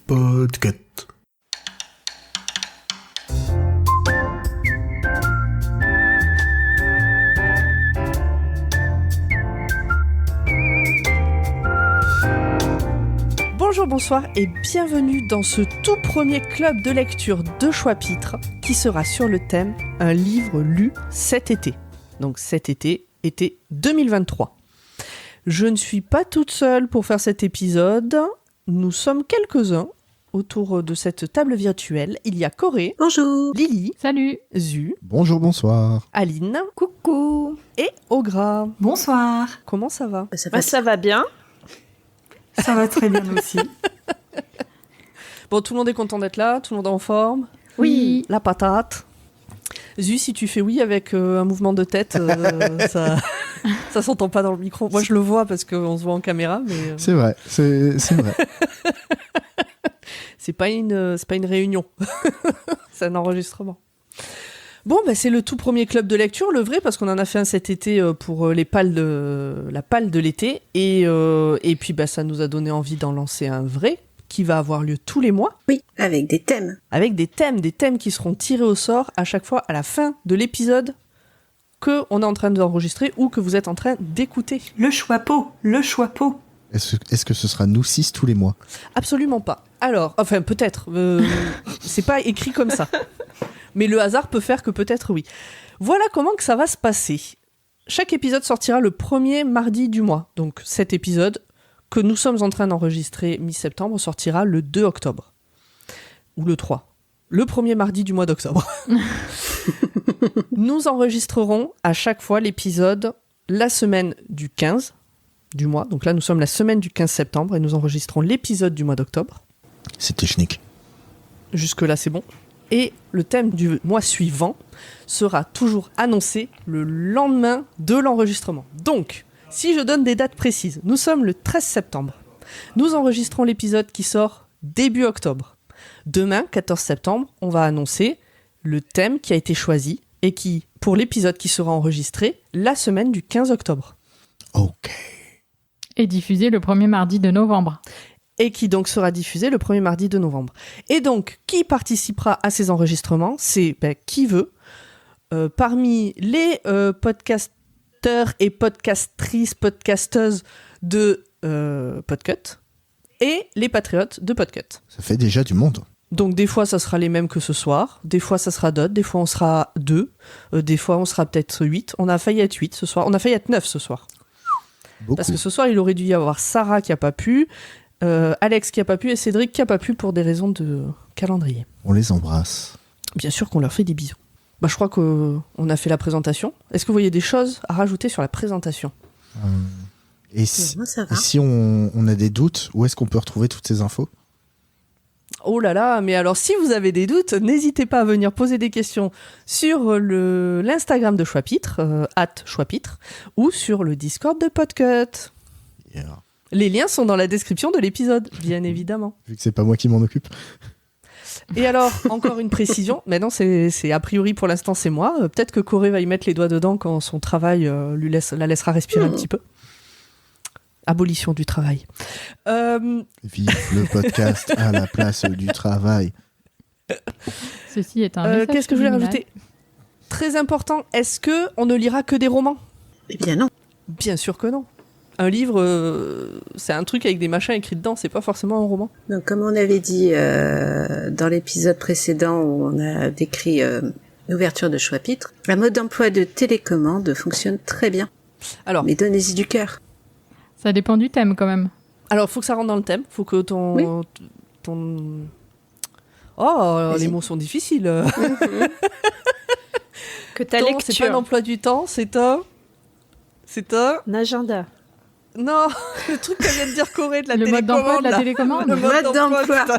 Podcast. Bonjour, bonsoir et bienvenue dans ce tout premier club de lecture de Choix-Pitre qui sera sur le thème « Un livre lu cet été ». Donc cet été 2023. Je ne suis pas toute seule pour faire cet épisode. Nous sommes quelques-uns autour de cette table virtuelle. Il y a Corée. Bonjour. Lily. Salut. Zu. Bonjour, bonsoir. Aline. Coucou. Et Ogra. Bonsoir. Comment ça va ? Ça va bien. Ça va très bien aussi. Bon, tout le monde est content d'être là, tout le monde est en forme. Oui. La patate. Zu, si tu fais oui avec un mouvement de tête, ça s'entend pas dans le micro. Moi, je le vois parce qu'on se voit en caméra, mais C'est vrai, c'est vrai. c'est pas une réunion, c'est un enregistrement. Bon, c'est le tout premier club de lecture, le vrai, parce qu'on en a fait un cet été pour la palle de l'été, et puis ça nous a donné envie d'en lancer un vrai qui va avoir lieu tous les mois. Oui, avec des thèmes. Avec des thèmes qui seront tirés au sort à chaque fois à la fin de l'épisode qu'on est en train d'enregistrer ou que vous êtes en train d'écouter. Le choix pot. Est-ce que ce sera nous 6 tous les mois ? Absolument pas. Alors, enfin peut-être, c'est pas écrit comme ça. Mais le hasard peut faire que peut-être oui. Voilà comment que ça va se passer. Chaque épisode sortira le premier mardi du mois. Donc cet épisode que nous sommes en train d'enregistrer mi-septembre sortira le 2 octobre. Ou le 3. Le premier mardi du mois d'octobre. Nous enregistrerons à chaque fois l'épisode la semaine du 15 du mois. Donc là, nous sommes la semaine du 15 septembre et nous enregistrons l'épisode du mois d'octobre. C'est technique. Jusque-là, c'est bon. Et le thème du mois suivant sera toujours annoncé le lendemain de l'enregistrement. Donc, si je donne des dates précises, nous sommes le 13 septembre. Nous enregistrons l'épisode qui sort début octobre. Demain, 14 septembre, on va annoncer le thème qui a été choisi et qui, pour l'épisode qui sera enregistré, la semaine du 15 octobre. Ok. Et diffusé le premier mardi de novembre. Et qui donc sera diffusé le premier mardi de novembre. Et donc, qui participera à ces enregistrements ? C'est qui veut. Parmi les podcasteurs et podcastrices, podcasteuses de Podcut et les patriotes de Podcut. Ça fait déjà du monde. Donc des fois, ça sera les mêmes que ce soir, des fois, ça sera d'autres, des fois, on sera 2, des fois, on sera peut-être 8. On a failli être 8 ce soir, on a failli être 9 ce soir. Beaucoup. Parce que ce soir, il aurait dû y avoir Sarah qui n'a pas pu, Alex qui n'a pas pu et Cédric qui n'a pas pu pour des raisons de calendrier. On les embrasse. Bien sûr qu'on leur fait des bisous. Je crois qu'on a fait la présentation. Est-ce que vous voyez des choses à rajouter sur la présentation ? Et Moi, ça va. si on a des doutes, où est-ce qu'on peut retrouver toutes ces infos ? Oh là là, mais alors si vous avez des doutes, n'hésitez pas à venir poser des questions sur l'Instagram de Choix-Pitre, @Choix-Pitre, ou sur le Discord de Podcut. Yeah. Les liens sont dans la description de l'épisode, bien évidemment. Vu que c'est pas moi qui m'en occupe. Et alors, encore une précision, mais non, c'est a priori pour l'instant c'est moi, peut-être que Corée va y mettre les doigts dedans quand son travail la laissera respirer un petit peu. Abolition du travail. Vive le podcast à la place du travail. Ceci est un message Qu'est-ce que je voulais subliminal. rajouter ? Très important, est-ce qu'on ne lira que des romans ? Eh bien non. Bien sûr que non. Un livre, c'est un truc avec des machins écrits dedans, c'est pas forcément un roman. Donc, comme on avait dit dans l'épisode précédent où on a décrit l'ouverture de Choix-Pitre, la mode d'emploi de télécommande fonctionne très bien. Alors, Mais donnez-y du cœur. Ça dépend du thème quand même. faut que ça rentre dans le thème, faut que ton... Oh, Vas-y. les mots sont difficiles. Que ta C'est pas un lecture, emploi du temps, c'est un... un agenda. Non, le truc que vient de dire Corée de la Le mode d'emploi de la télécommande. télécommande. Le Mode d'emploi. putain.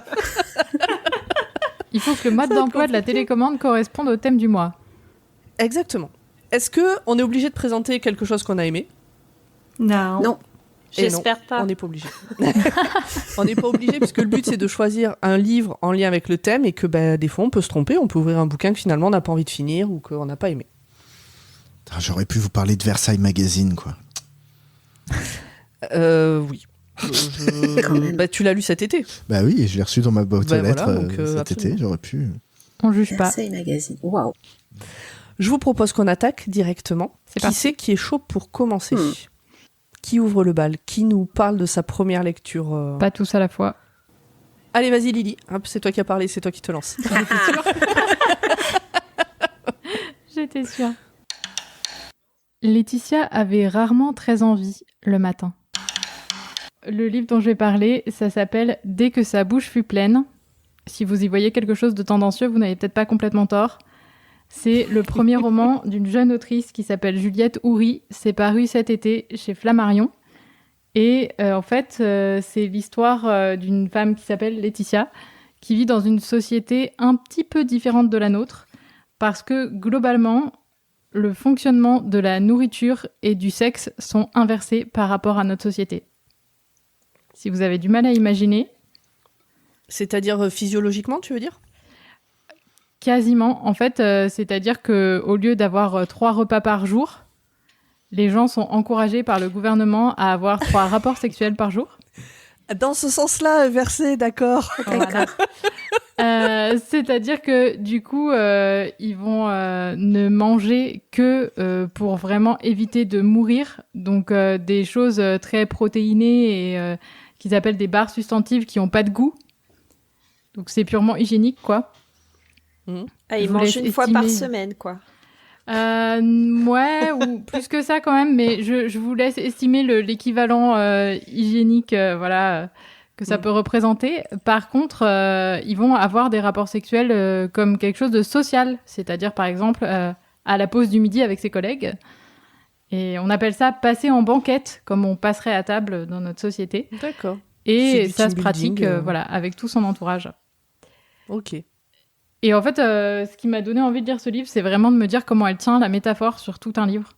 Il faut que le mode Ça va être d'emploi de la compliqué. télécommande corresponde au thème du mois. Exactement. Est-ce qu'on est obligé de présenter quelque chose qu'on a aimé ? Non. Non. Et J'espère non, pas. On n'est pas obligé. On n'est pas obligé puisque le but c'est de choisir un livre en lien avec le thème et que des fois on peut se tromper, on peut ouvrir un bouquin que finalement on n'a pas envie de finir ou qu'on n'a pas aimé. J'aurais pu vous parler de Versailles Magazine, quoi. Oui. Quand même. Bah, tu l'as lu cet été. Bah oui, je l'ai reçu dans ma boîte Bah aux lettres voilà, donc, cet absolument. été, j'aurais pu. On juge pas. Versailles Magazine. Waouh. Je vous propose qu'on attaque directement. C'est Qui parti. c'est qui est chaud pour commencer Hmm. Qui ouvre le bal? Qui nous parle de sa première lecture Pas tous à la fois. Allez, vas-y Lily. Hop, c'est toi qui as parlé, c'est toi qui te lance. J'étais sûre. Laetitia avait rarement très envie le matin. Le livre dont je vais parler, ça s'appelle « Dès que sa bouche fut pleine ». Si vous y voyez quelque chose de tendancieux, vous n'avez peut-être pas complètement tort. C'est le premier roman d'une jeune autrice qui s'appelle Juliette Houry. C'est paru cet été chez Flammarion. Et en fait, c'est l'histoire d'une femme qui s'appelle Laetitia, qui vit dans une société un petit peu différente de la nôtre, parce que globalement, le fonctionnement de la nourriture et du sexe sont inversés par rapport à notre société. Si vous avez du mal à imaginer, C'est-à-dire physiologiquement, tu veux dire? quasiment, en fait, c'est-à-dire qu'au lieu d'avoir 3 repas par jour, les gens sont encouragés par le gouvernement à avoir 3 rapports sexuels par jour. Dans ce sens-là, versé, d'accord. Voilà. C'est-à-dire que du coup, ils vont ne manger que pour vraiment éviter de mourir. Donc des choses très protéinées et qu'ils appellent des barres substantives qui n'ont pas de goût. Donc c'est purement hygiénique, quoi. Ah, Je il vous mange laisse une fois par estimer. semaine, quoi. Ouais, ou plus que ça quand même, mais je vous laisse estimer l'équivalent hygiénique, que ça peut représenter. Par contre, ils vont avoir des rapports sexuels comme quelque chose de social, c'est-à-dire par exemple à la pause du midi avec ses collègues. Et on appelle ça passer en banquette, comme on passerait à table dans notre société. D'accord. Et C'est du ça team se pratique building, avec tout son entourage. Ok. Et en fait, ce qui m'a donné envie de lire ce livre, c'est vraiment de me dire comment elle tient la métaphore sur tout un livre.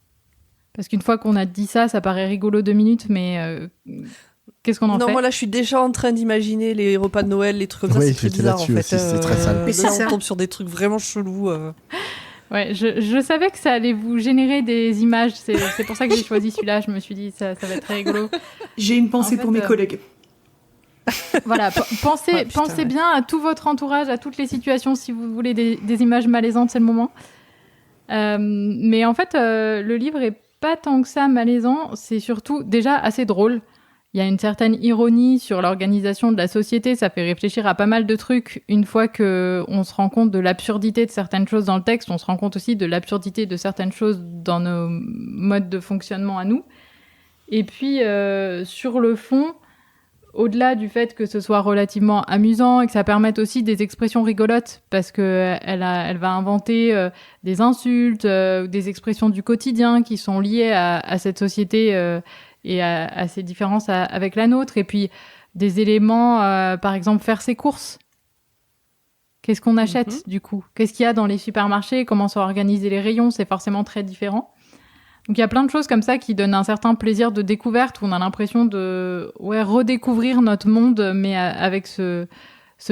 Parce qu'une fois qu'on a dit ça, ça paraît rigolo 2 minutes, mais qu'est-ce qu'on en Non, fait? moi là, je suis déjà en train d'imaginer les repas de Noël, les trucs comme ça. Oui, C'est très j'étais bizarre en là-dessus fait. aussi, c'est très sale. Mais c'est Là, ça. on tombe sur des trucs vraiment chelous. Ouais, je savais que ça allait vous générer des images. C'est pour ça que j'ai choisi celui-là. Je me suis dit, ça va être très rigolo. J'ai une pensée En fait, pour mes collègues. Voilà, pensez, Ouais, putain, pensez ouais. bien à tout votre entourage, à toutes les situations. Si vous voulez des images malaisantes, c'est le moment. Mais en fait, le livre est pas tant que ça malaisant. C'est surtout déjà assez drôle. Il y a une certaine ironie sur l'organisation de la société. Ça fait réfléchir à pas mal de trucs. Une fois qu'on se rend compte de l'absurdité de certaines choses dans le texte, on se rend compte aussi de l'absurdité de certaines choses dans nos modes de fonctionnement à nous. Et puis, sur le fond, au-delà du fait que ce soit relativement amusant et que ça permette aussi des expressions rigolotes, parce que elle va inventer des insultes, des expressions du quotidien qui sont liées à cette société et à ces différences avec la nôtre. Et puis des éléments, par exemple, faire ses courses. Qu'est-ce qu'on achète du coup? Qu'est-ce qu'il y a dans les supermarchés? Comment sont organisés les rayons? C'est forcément très différent. Donc il y a plein de choses comme ça qui donnent un certain plaisir de découverte, où on a l'impression de redécouvrir notre monde, mais avec ce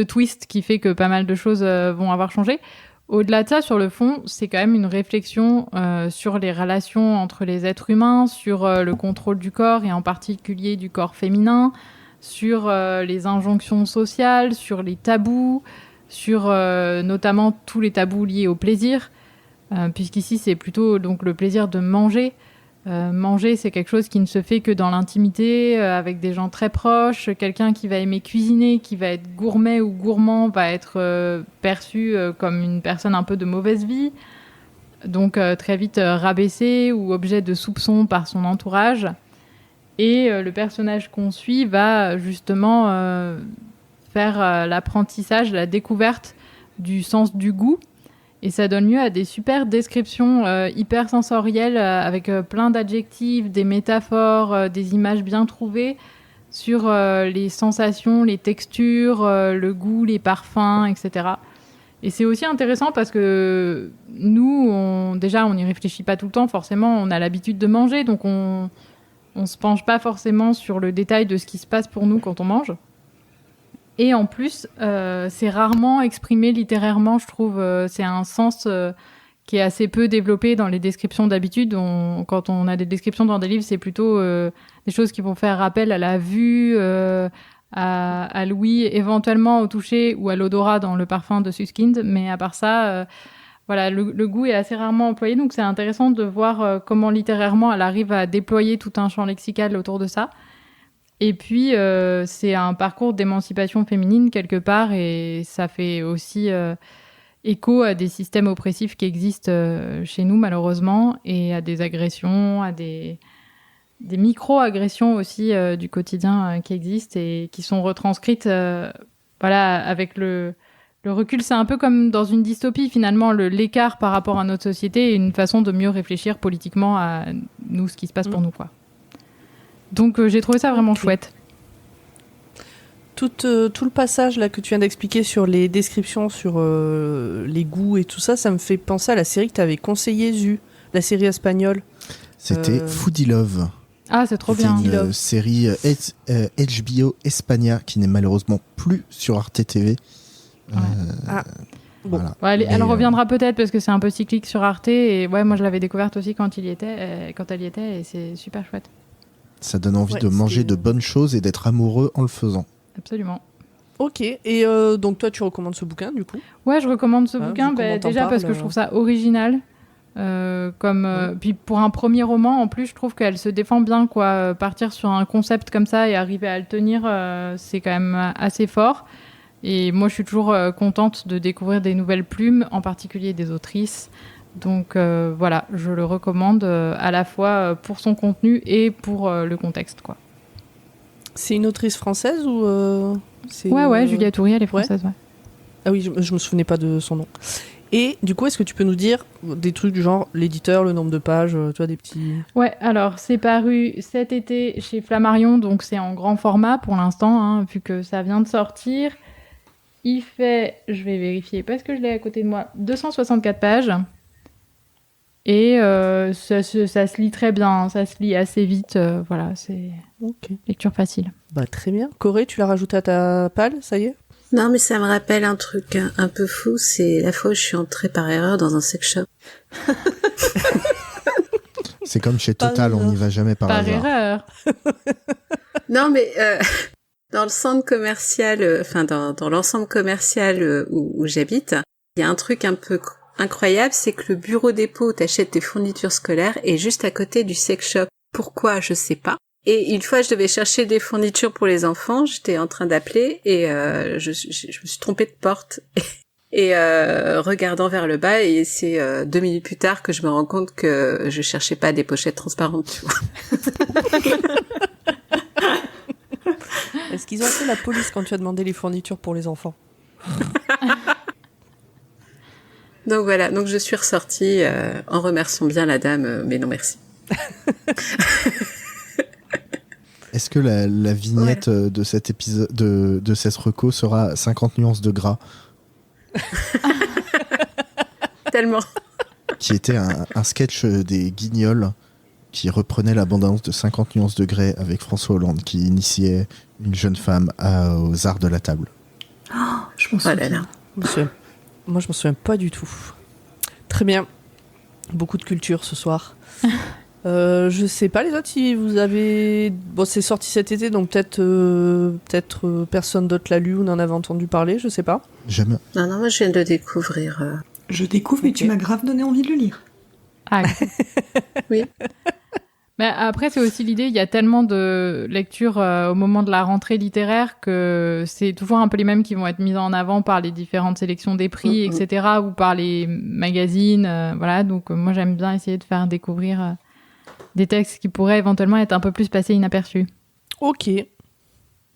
twist qui fait que pas mal de choses vont avoir changé. Au-delà de ça, sur le fond, c'est quand même une réflexion sur les relations entre les êtres humains, sur le contrôle du corps, et en particulier du corps féminin, sur les injonctions sociales, sur les tabous, sur notamment tous les tabous liés au plaisir. Puisqu'ici, c'est plutôt donc, le plaisir de manger. Manger, c'est quelque chose qui ne se fait que dans l'intimité, avec des gens très proches. Quelqu'un qui va aimer cuisiner, qui va être gourmet ou gourmand, va être perçu comme une personne un peu de mauvaise vie. Donc très vite rabaissé ou objet de soupçon par son entourage. Et le personnage qu'on suit va justement faire l'apprentissage, la découverte du sens du goût. Et ça donne lieu à des super descriptions hyper sensorielles avec plein d'adjectifs, des métaphores, des images bien trouvées sur les sensations, les textures, le goût, les parfums, etc. Et c'est aussi intéressant parce que nous, on n'y réfléchit pas tout le temps, forcément, on a l'habitude de manger, donc on se penche pas forcément sur le détail de ce qui se passe pour nous quand on mange. Et en plus, c'est rarement exprimé littérairement, je trouve. C'est un sens qui est assez peu développé dans les descriptions d'habitude. Quand on a des descriptions dans des livres, c'est plutôt des choses qui vont faire appel à la vue, à l'ouïe, éventuellement au toucher ou à l'odorat dans le parfum de Suskind. Mais à part ça, voilà, le goût est assez rarement employé. Donc c'est intéressant de voir comment littérairement elle arrive à déployer tout un champ lexical autour de ça. Et puis, c'est un parcours d'émancipation féminine quelque part, et ça fait aussi écho à des systèmes oppressifs qui existent chez nous, malheureusement, et à des agressions, à des micro-agressions aussi du quotidien qui existent et qui sont retranscrites, voilà, avec le recul. C'est un peu comme dans une dystopie, finalement, l'écart par rapport à notre société est une façon de mieux réfléchir politiquement à nous, ce qui se passe pour nous, quoi. Donc j'ai trouvé ça vraiment chouette. Tout le passage là que tu viens d'expliquer sur les descriptions, sur les goûts et tout ça, ça me fait penser à la série que tu avais conseillée, Zu, la série espagnole. C'était Foodie Love. Ah, c'est trop bien. C'était une série HBO España qui n'est malheureusement plus sur Arte TV. Ouais. Bon. Voilà. Ouais, elle reviendra peut-être parce que c'est un peu cyclique sur Arte, et ouais, moi je l'avais découverte aussi quand elle y était, et c'est super chouette. Ça donne envie de manger de bonnes choses et d'être amoureux en le faisant. Absolument. Ok, et donc toi tu recommandes ce bouquin du coup ? Ouais, je recommande ce bouquin déjà parce que je trouve ça original. Puis pour un premier roman, en plus, je trouve qu'elle se défend bien, quoi. Partir sur un concept comme ça et arriver à le tenir, c'est quand même assez fort. Et moi, je suis toujours contente de découvrir des nouvelles plumes, en particulier des autrices. Donc voilà, je le recommande à la fois pour son contenu et pour le contexte, quoi. C'est une autrice française ou Ouais, Juliette Houry, elle est française, ouais. Ah oui, je me souvenais pas de son nom. Et du coup, est-ce que tu peux nous dire des trucs du genre l'éditeur, le nombre de pages, tu vois, des petits... Ouais, alors c'est paru cet été chez Flammarion, donc c'est en grand format pour l'instant, hein, vu que ça vient de sortir. Il fait, je vais vérifier parce que je l'ai à côté de moi, 264 pages. Et ça se lit très bien, ça se lit assez vite, voilà, c'est lecture facile. Bah très bien. Corée, tu l'as rajouté à ta palle, ça y est ? Non, mais ça me rappelle un truc un peu fou, c'est la fois où je suis entrée par erreur dans un sex shop. C'est comme chez Total, on n'y va jamais par hasard. Par erreur. Non, mais dans le centre commercial, dans l'ensemble commercial où j'habite, il y a un truc un peu incroyable, c'est que le bureau dépôt où t'achètes tes fournitures scolaires est juste à côté du sex shop. Pourquoi, je sais pas. Et une fois, je devais chercher des fournitures pour les enfants, j'étais en train d'appeler et je me suis trompée de porte. Et regardant vers le bas, et c'est 2 minutes plus tard que je me rends compte que je cherchais pas des pochettes transparentes, tu vois. Est-ce qu'ils ont fait la police quand tu as demandé les fournitures pour les enfants ? Donc voilà, donc je suis ressortie en remerciant bien la dame, mais non merci. Est-ce que la vignette de cet épisode de cette reco sera 50 nuances de gras? Tellement. Qui était un sketch des Guignols qui reprenait la bande-annonce de 50 nuances de grès avec François Hollande qui initiait une jeune femme aux arts de la table. Oh, je m'en souviens. Là. Moi, je m'en souviens pas du tout. Très bien. Beaucoup de culture ce soir. Je sais pas les autres si vous avez... Bon, c'est sorti cet été, donc peut-être personne d'autre l'a lu ou n'en avait entendu parler, je sais pas. Jamais. Non, moi je viens de le découvrir. Je découvre, mais tu m'as grave donné envie de le lire. Ah, Oui. Mais après, c'est aussi l'idée, il y a tellement de lectures au moment de la rentrée littéraire que c'est toujours un peu les mêmes qui vont être mises en avant par les différentes sélections des prix, etc., ou par les magazines. Voilà, donc moi, j'aime bien essayer de faire découvrir des textes qui pourraient éventuellement être un peu plus passés inaperçus. Ok.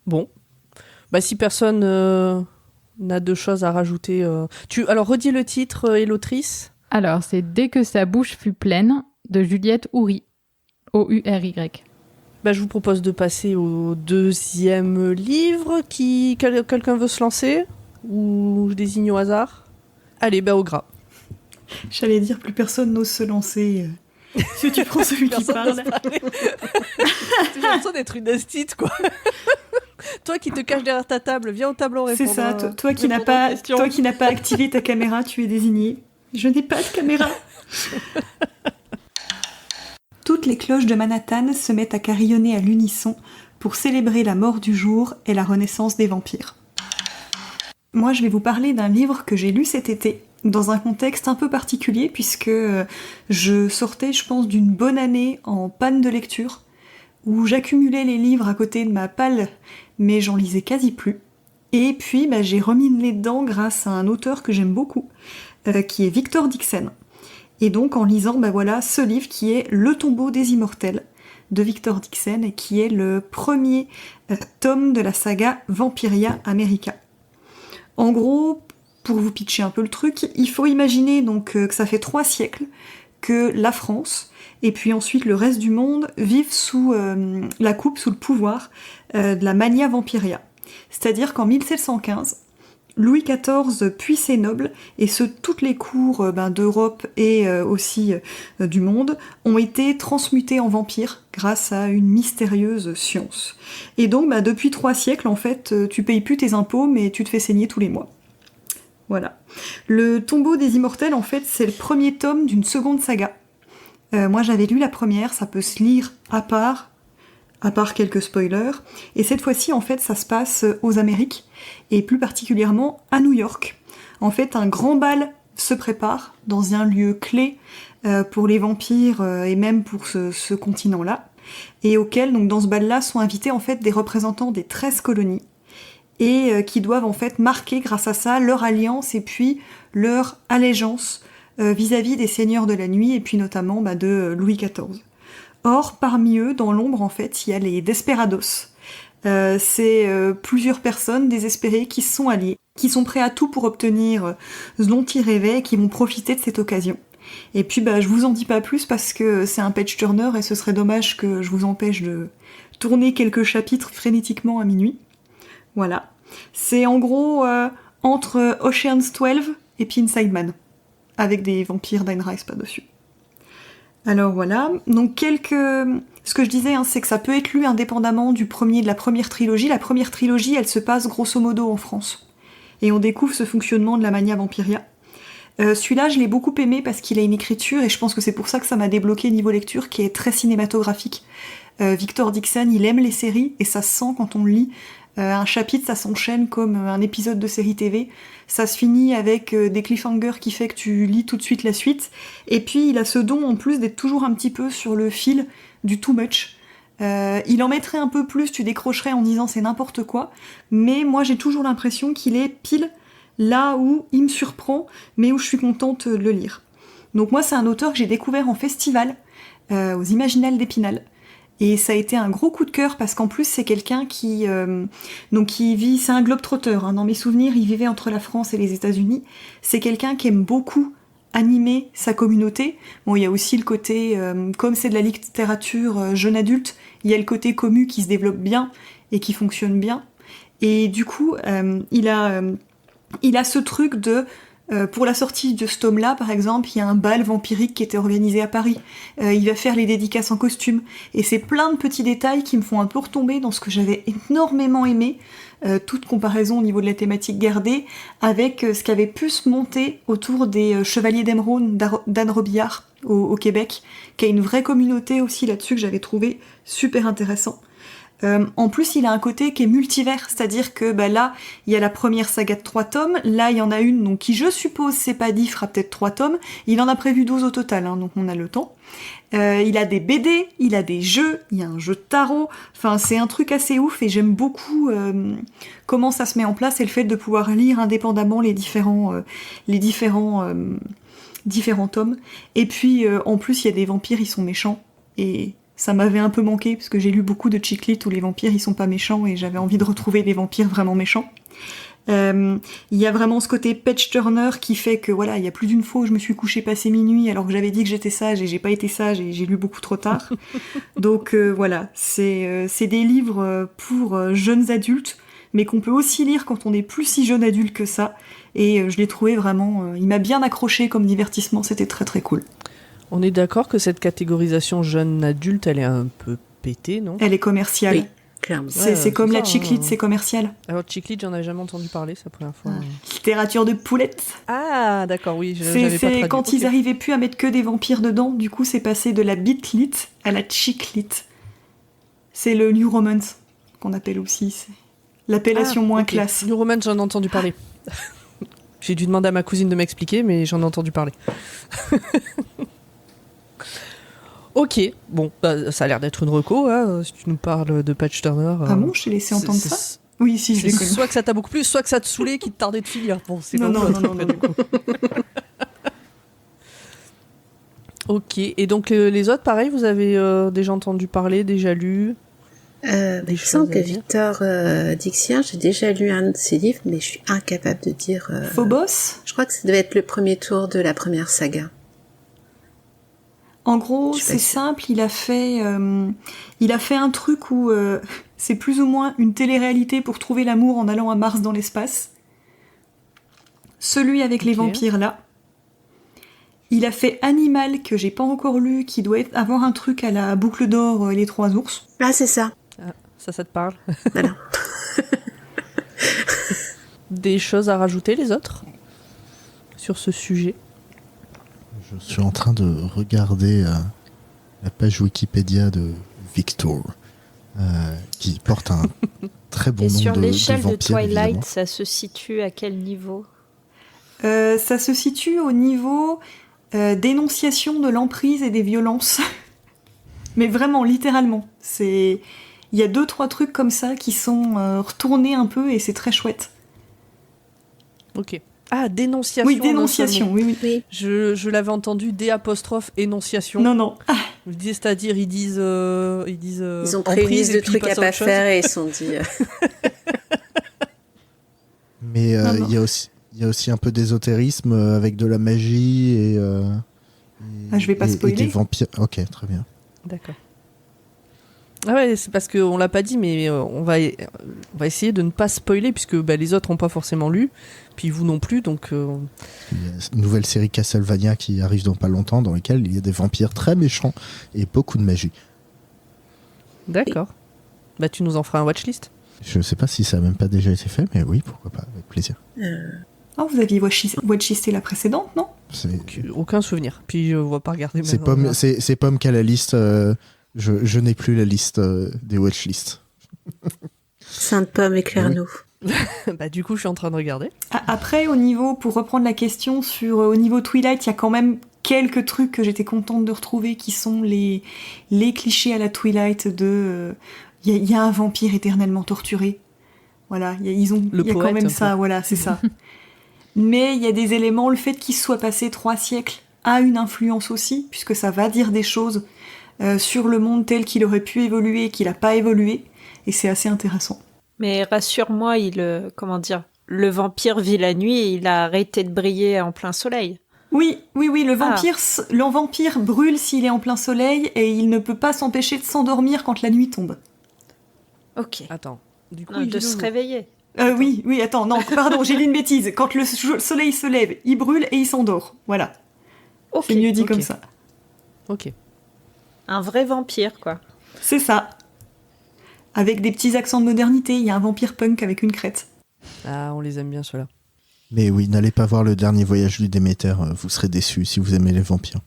Bon. Bah, si personne n'a de choses à rajouter... Alors, redis le titre et l'autrice. Alors, c'est « Dès que sa bouche fut pleine » de Juliette Houry. O-U-R-Y. Bah, je vous propose de passer au deuxième livre. Quelqu'un veut se lancer ? Ou je désigne au hasard ? Allez, bah au gras. J'allais dire, plus personne n'ose se lancer. Si tu prends celui qui parle. J'ai l'impression d'être une astite, quoi. Toi qui te caches derrière ta table, viens au tableau répondre. C'est ça, toi qui n'as pas activé ta caméra, tu es désigné. Je n'ai pas de caméra. Toutes les cloches de Manhattan se mettent à carillonner à l'unisson pour célébrer la mort du jour et la renaissance des vampires. Moi, je vais vous parler d'un livre que j'ai lu cet été, dans un contexte un peu particulier, puisque je sortais, je pense, d'une bonne année en panne de lecture, où j'accumulais les livres à côté de ma palle, mais j'en lisais quasi plus. Et puis, j'ai remis le nez dedans grâce à un auteur que j'aime beaucoup, qui est Victor Dixon. Et donc, en lisant, ce livre qui est Le tombeau des immortels, de Victor Dixon, et qui est le premier tome de la saga Vampiria America. En gros, pour vous pitcher un peu le truc, il faut imaginer donc que ça fait 3 siècles que la France, et puis ensuite le reste du monde, vivent sous la coupe, sous le pouvoir de la mania vampiria. C'est-à-dire qu'en 1715, Louis XIV puis ses nobles, et toutes les cours d'Europe et aussi du monde, ont été transmutés en vampires grâce à une mystérieuse science. Et donc, depuis 3 siècles, en fait, tu payes plus tes impôts, mais tu te fais saigner tous les mois. Voilà. Le tombeau des immortels, en fait, c'est le premier tome d'une seconde saga. Moi, j'avais lu la première, ça peut se lire à part quelques spoilers. Et cette fois-ci, en fait, ça se passe aux Amériques, et plus particulièrement à New York. En fait, un grand bal se prépare dans un lieu clé pour les vampires et même pour ce continent-là, et auquel, donc, dans ce bal-là, sont invités en fait des représentants des 13 colonies, et qui doivent en fait marquer grâce à ça leur alliance et puis leur allégeance vis-à-vis des seigneurs de la nuit, et puis notamment de Louis XIV. Or, parmi eux, dans l'ombre, en fait, il y a les Desperados. C'est plusieurs personnes désespérées qui se sont alliées, qui sont prêts à tout pour obtenir ce dont ils rêvaient et qui vont profiter de cette occasion. Et puis, je vous en dis pas plus parce que c'est un page turner et ce serait dommage que je vous empêche de tourner quelques chapitres frénétiquement à minuit. Voilà. C'est en gros entre Ocean's 12 et puis Inside Man, avec des vampires d'Ayn Rice par-dessus. Alors voilà, donc ce que je disais, c'est que ça peut être lu indépendamment de la première trilogie. La première trilogie, elle se passe grosso modo en France. Et on découvre ce fonctionnement de la mania vampiria. Celui-là, je l'ai beaucoup aimé parce qu'il a une écriture, et je pense que c'est pour ça que ça m'a débloqué niveau lecture, qui est très cinématographique. Victor Dixon, il aime les séries, et ça se sent quand on le lit. Un chapitre, ça s'enchaîne comme un épisode de série TV. Ça se finit avec des cliffhangers qui fait que tu lis tout de suite la suite. Et puis, il a ce don, en plus, d'être toujours un petit peu sur le fil du too much. Il en mettrait un peu plus, tu décrocherais en disant c'est n'importe quoi. Mais moi, j'ai toujours l'impression qu'il est pile là où il me surprend, mais où je suis contente de le lire. Donc moi, c'est un auteur que j'ai découvert en festival, aux Imaginales d'Épinal. Et ça a été un gros coup de cœur parce qu'en plus c'est quelqu'un qui vit, c'est un globe-trotteur. Dans mes souvenirs, il vivait entre la France et les États-Unis. C'est quelqu'un qui aime beaucoup animer sa communauté. Bon, il y a aussi le côté, comme c'est de la littérature jeune adulte, il y a le côté commu qui se développe bien et qui fonctionne bien. Et du coup, il a ce truc de pour la sortie de ce tome-là, par exemple, il y a un bal vampirique qui était organisé à Paris. Il va faire les dédicaces en costume. Et c'est plein de petits détails qui me font un peu retomber dans ce que j'avais énormément aimé, toute comparaison au niveau de la thématique gardée, avec ce qui avait pu se monter autour des Chevaliers d'Émeraude d'Anne Robillard au Québec, qui a une vraie communauté aussi là-dessus que j'avais trouvé super intéressant. En plus, il a un côté qui est multivers, c'est-à-dire que là, il y a la première saga de 3 tomes, là, il y en a une donc qui, je suppose, c'est pas dit, fera peut-être 3 tomes, il en a prévu 12 au total, donc on a le temps. Il a des BD, il a des jeux, il y a un jeu de tarot, enfin, c'est un truc assez ouf, et j'aime beaucoup comment ça se met en place, et le fait de pouvoir lire indépendamment les différents tomes. Et puis, en plus, il y a des vampires, ils sont méchants, et ça m'avait un peu manqué, parce que j'ai lu beaucoup de chick lit où les vampires ils sont pas méchants, et j'avais envie de retrouver des vampires vraiment méchants. Il y a vraiment ce côté page turner qui fait que voilà, il y a plus d'une fois où je me suis couchée passé minuit alors que j'avais dit que j'étais sage et j'ai pas été sage et j'ai lu beaucoup trop tard. Donc voilà, c'est des livres pour jeunes adultes, mais qu'on peut aussi lire quand on n'est plus si jeune adulte que ça. Et je l'ai trouvé vraiment, il m'a bien accroché comme divertissement, c'était très très cool. On est d'accord que cette catégorisation jeune adulte, elle est un peu pétée, non ? Elle est commerciale. Oui. clairement. C'est comme c'est la ça, chiclite, c'est commercial. Alors, chiclite, j'en avais jamais entendu parler, c'est la première fois. Littérature de poulette. Ah, d'accord, oui, j'avais C'est pas traduit. quand Ok. ils arrivaient plus à mettre que des vampires dedans, du coup c'est passé de la bitlite à la chiclite. C'est le New Romance qu'on appelle aussi. C'est l'appellation moins ok. classe. New Romance, j'en ai entendu parler. J'ai dû demander à ma cousine de m'expliquer, mais j'en ai entendu parler. Ok, bon, bah, ça a l'air d'être une reco, hein, si tu nous parles de Patch Turner. Ah bon, je t'ai laissé entendre ça. Oui, si, je l'ai C'est connu. soit que ça t'a beaucoup plu, soit que ça te saoulait, qu'il te tardait de finir. Bon, c'est Non, dans non, l'autre, non, en fait, non, du coup. Ok, et donc les autres, pareil, vous avez déjà entendu parler, déjà lu Il me semble que Victor Dixien, j'ai déjà lu un de ses livres, mais je suis incapable de dire... Phobos. Je crois que ça devait être le premier tour de la première saga. En gros, Je suis pas c'est sûre. simple, il a fait un truc où c'est plus ou moins une télé-réalité pour trouver l'amour en allant à Mars dans l'espace. Celui avec les Ok. vampires, là. Il a fait Animal, que j'ai pas encore lu, qui doit avoir un truc à la boucle d'or et les trois ours. Ah, c'est ça. Ça te parle? Voilà. Des choses à rajouter, les autres, sur ce sujet? Je suis en train de regarder la page Wikipédia de Victor, qui porte un très bon Et nombre sur de l'échelle de vampires, Twilight, évidemment. ça se situe à quel niveau? Ça se situe au niveau dénonciation de l'emprise et des violences. Mais vraiment, littéralement. Il y a 2-3 trucs comme ça qui sont retournés un peu et c'est très chouette. Ok. Ah, dénonciation. Oui, en un seul dénonciation, mot. oui, oui. Oui. Je l'avais entendu D' énonciation. Non, non. C'est-à-dire, ils disent. Ils ont pris une emprise liste et de puis ils trucs à passent pas autre chose. faire et ils se sont dit... Mais Non, non. il y a aussi un peu d'ésotérisme avec de la magie et Ah, je vais pas et spoiler. des vampires. Ok, très bien. D'accord. Ah ouais, c'est parce qu'on l'a pas dit, mais on va essayer de ne pas spoiler, puisque les autres n'ont pas forcément lu, puis vous non plus, donc... Il y a une nouvelle série Castlevania qui arrive dans pas longtemps, dans laquelle il y a des vampires très méchants et beaucoup de magie. D'accord. Bah tu nous en feras un watchlist. Je ne sais pas si ça a même pas déjà été fait, mais oui, pourquoi pas, avec plaisir. Oh, vous aviez watchlisté la précédente, non? Aucun souvenir. Puis on va pas regarder C'est maintenant. Pomme qui a la liste. Je n'ai plus la liste des watchlists. Sainte Pomme, éclaire-nous. Bah du coup, je suis en train de regarder. Après, pour reprendre la question au niveau Twilight, il y a quand même quelques trucs que j'étais contente de retrouver qui sont les clichés à la Twilight de il y a un vampire éternellement torturé. Voilà, il y a quand poète, même un ça, peu. voilà, c'est ça. Mais il y a des éléments, le fait qu'il soit passé 3 siècles a une influence aussi, puisque ça va dire des choses sur le monde tel qu'il aurait pu évoluer et qu'il n'a pas évolué, et c'est assez intéressant. Mais rassure-moi, le vampire vit la nuit et il a arrêté de briller en plein soleil. Oui, le vampire brûle s'il est en plein soleil et il ne peut pas s'empêcher de s'endormir quand la nuit tombe. Ok. Attends. Du coup, Non, il de vit le se jour. réveiller. Oui, attends, non, pardon, j'ai dit une bêtise. Quand le soleil se lève, il brûle et il s'endort. Voilà, Ok. c'est mieux dit ok. comme ça. Ok. Un vrai vampire, quoi. C'est ça. Avec des petits accents de modernité, il y a un vampire punk avec une crête. Ah, on les aime bien ceux-là. Mais oui, n'allez pas voir le dernier voyage du Déméter, vous serez déçus si vous aimez les vampires.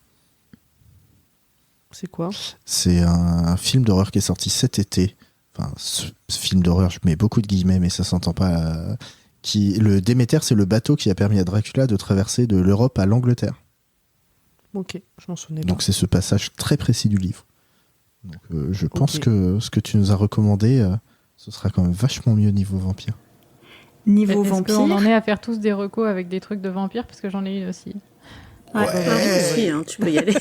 C'est quoi? C'est un film d'horreur qui est sorti cet été. Enfin, ce film d'horreur, je mets beaucoup de guillemets, mais ça s'entend pas. Le Déméter, c'est le bateau qui a permis à Dracula de traverser de l'Europe à l'Angleterre. Ok, je m'en souvenais pas. Donc c'est ce passage très précis du livre. Donc je pense Ok. que ce que tu nous as recommandé, ce sera quand même vachement mieux niveau vampire. Niveau Est-ce vampire. qu'on en est à faire tous des recos avec des trucs de vampires? Parce que j'en ai une aussi. Ouais. Si, hein, tu peux y aller.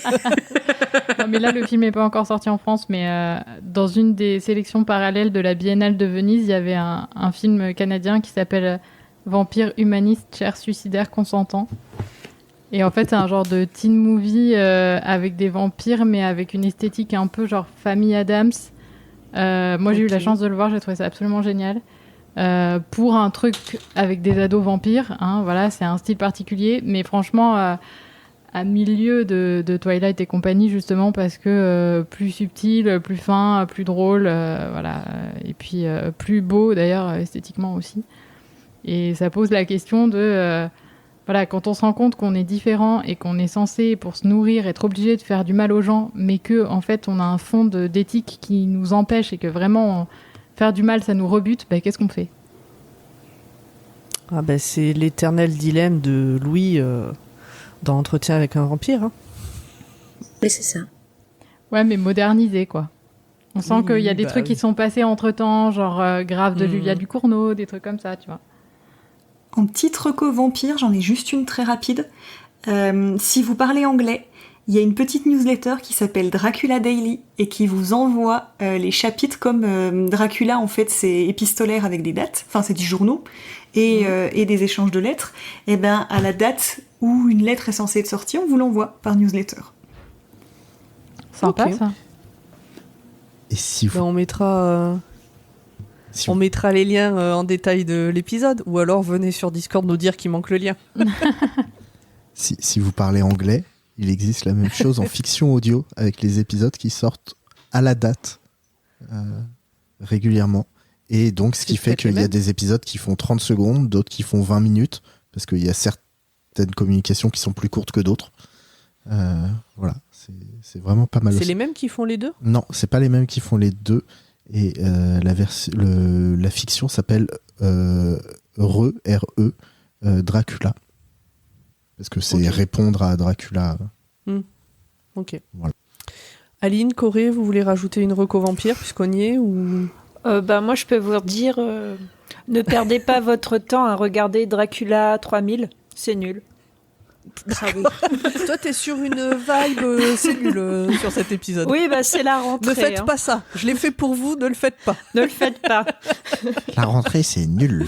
Non, mais là, le film n'est pas encore sorti en France, mais dans une des sélections parallèles de la Biennale de Venise, il y avait un film canadien qui s'appelle Vampire humaniste, chair suicidaire consentant. Et en fait, c'est un genre de teen movie avec des vampires, mais avec une esthétique un peu genre famille Addams. Moi, j'ai eu la Ok. chance de le voir, j'ai trouvé ça absolument génial. Pour un truc avec des ados vampires, hein, voilà, c'est un style particulier, mais franchement, à milieu de Twilight et compagnie, justement parce que plus subtil, plus fin, plus drôle, voilà, et puis plus beau d'ailleurs esthétiquement aussi. Et ça pose la question de voilà, quand on se rend compte qu'on est différent et qu'on est censé, pour se nourrir, être obligé de faire du mal aux gens, mais que en fait on a un fond d'éthique qui nous empêche et que vraiment faire du mal ça nous rebute, bah, qu'est-ce qu'on fait? Ah bah, c'est l'éternel dilemme de Louis dans Entretien avec un vampire. Hein. Mais c'est ça. Ouais, mais modernisé, quoi. On sent qu'il y a des trucs qui sont passés entre-temps, genre Grave de Julia Ducournau, des trucs comme ça, tu vois. En petite reco vampire, j'en ai juste une très rapide. Si vous parlez anglais, il y a une petite newsletter qui s'appelle Dracula Daily et qui vous envoie les chapitres comme Dracula, en fait, c'est épistolaire avec des dates, enfin c'est du journaux, et des échanges de lettres. Et ben à la date où une lettre est censée être sortie, on vous l'envoie par newsletter. Sympa, Ok. ça. Et si vous... Bah, on mettra les liens en détail de l'épisode, ou alors venez sur Discord nous dire qu'il manque le lien. Si vous parlez anglais, il existe la même chose en fiction audio avec les épisodes qui sortent à la date régulièrement. Et donc, ce qui fait qu'il y a des épisodes qui font 30 secondes, d'autres qui font 20 minutes, parce qu'il y a certaines communications qui sont plus courtes que d'autres. Voilà, c'est vraiment pas mal. C'est aussi. les mêmes qui font les deux ? Non, c'est pas les mêmes qui font les deux. Et la fiction s'appelle RE, Dracula. Parce que c'est répondre à Dracula. Ok. Voilà. Aline, Corée, vous voulez rajouter une reco vampire puisqu'on y est ou... Bah, moi, je peux vous dire, ne perdez pas votre temps à regarder Dracula 3000, c'est nul. Toi, t'es sur une vibe, c'est nul sur cet épisode. Oui, bah c'est la rentrée. Ne faites hein. pas ça. Je l'ai fait pour vous, ne le faites pas. Ne le faites pas. La rentrée, c'est nul.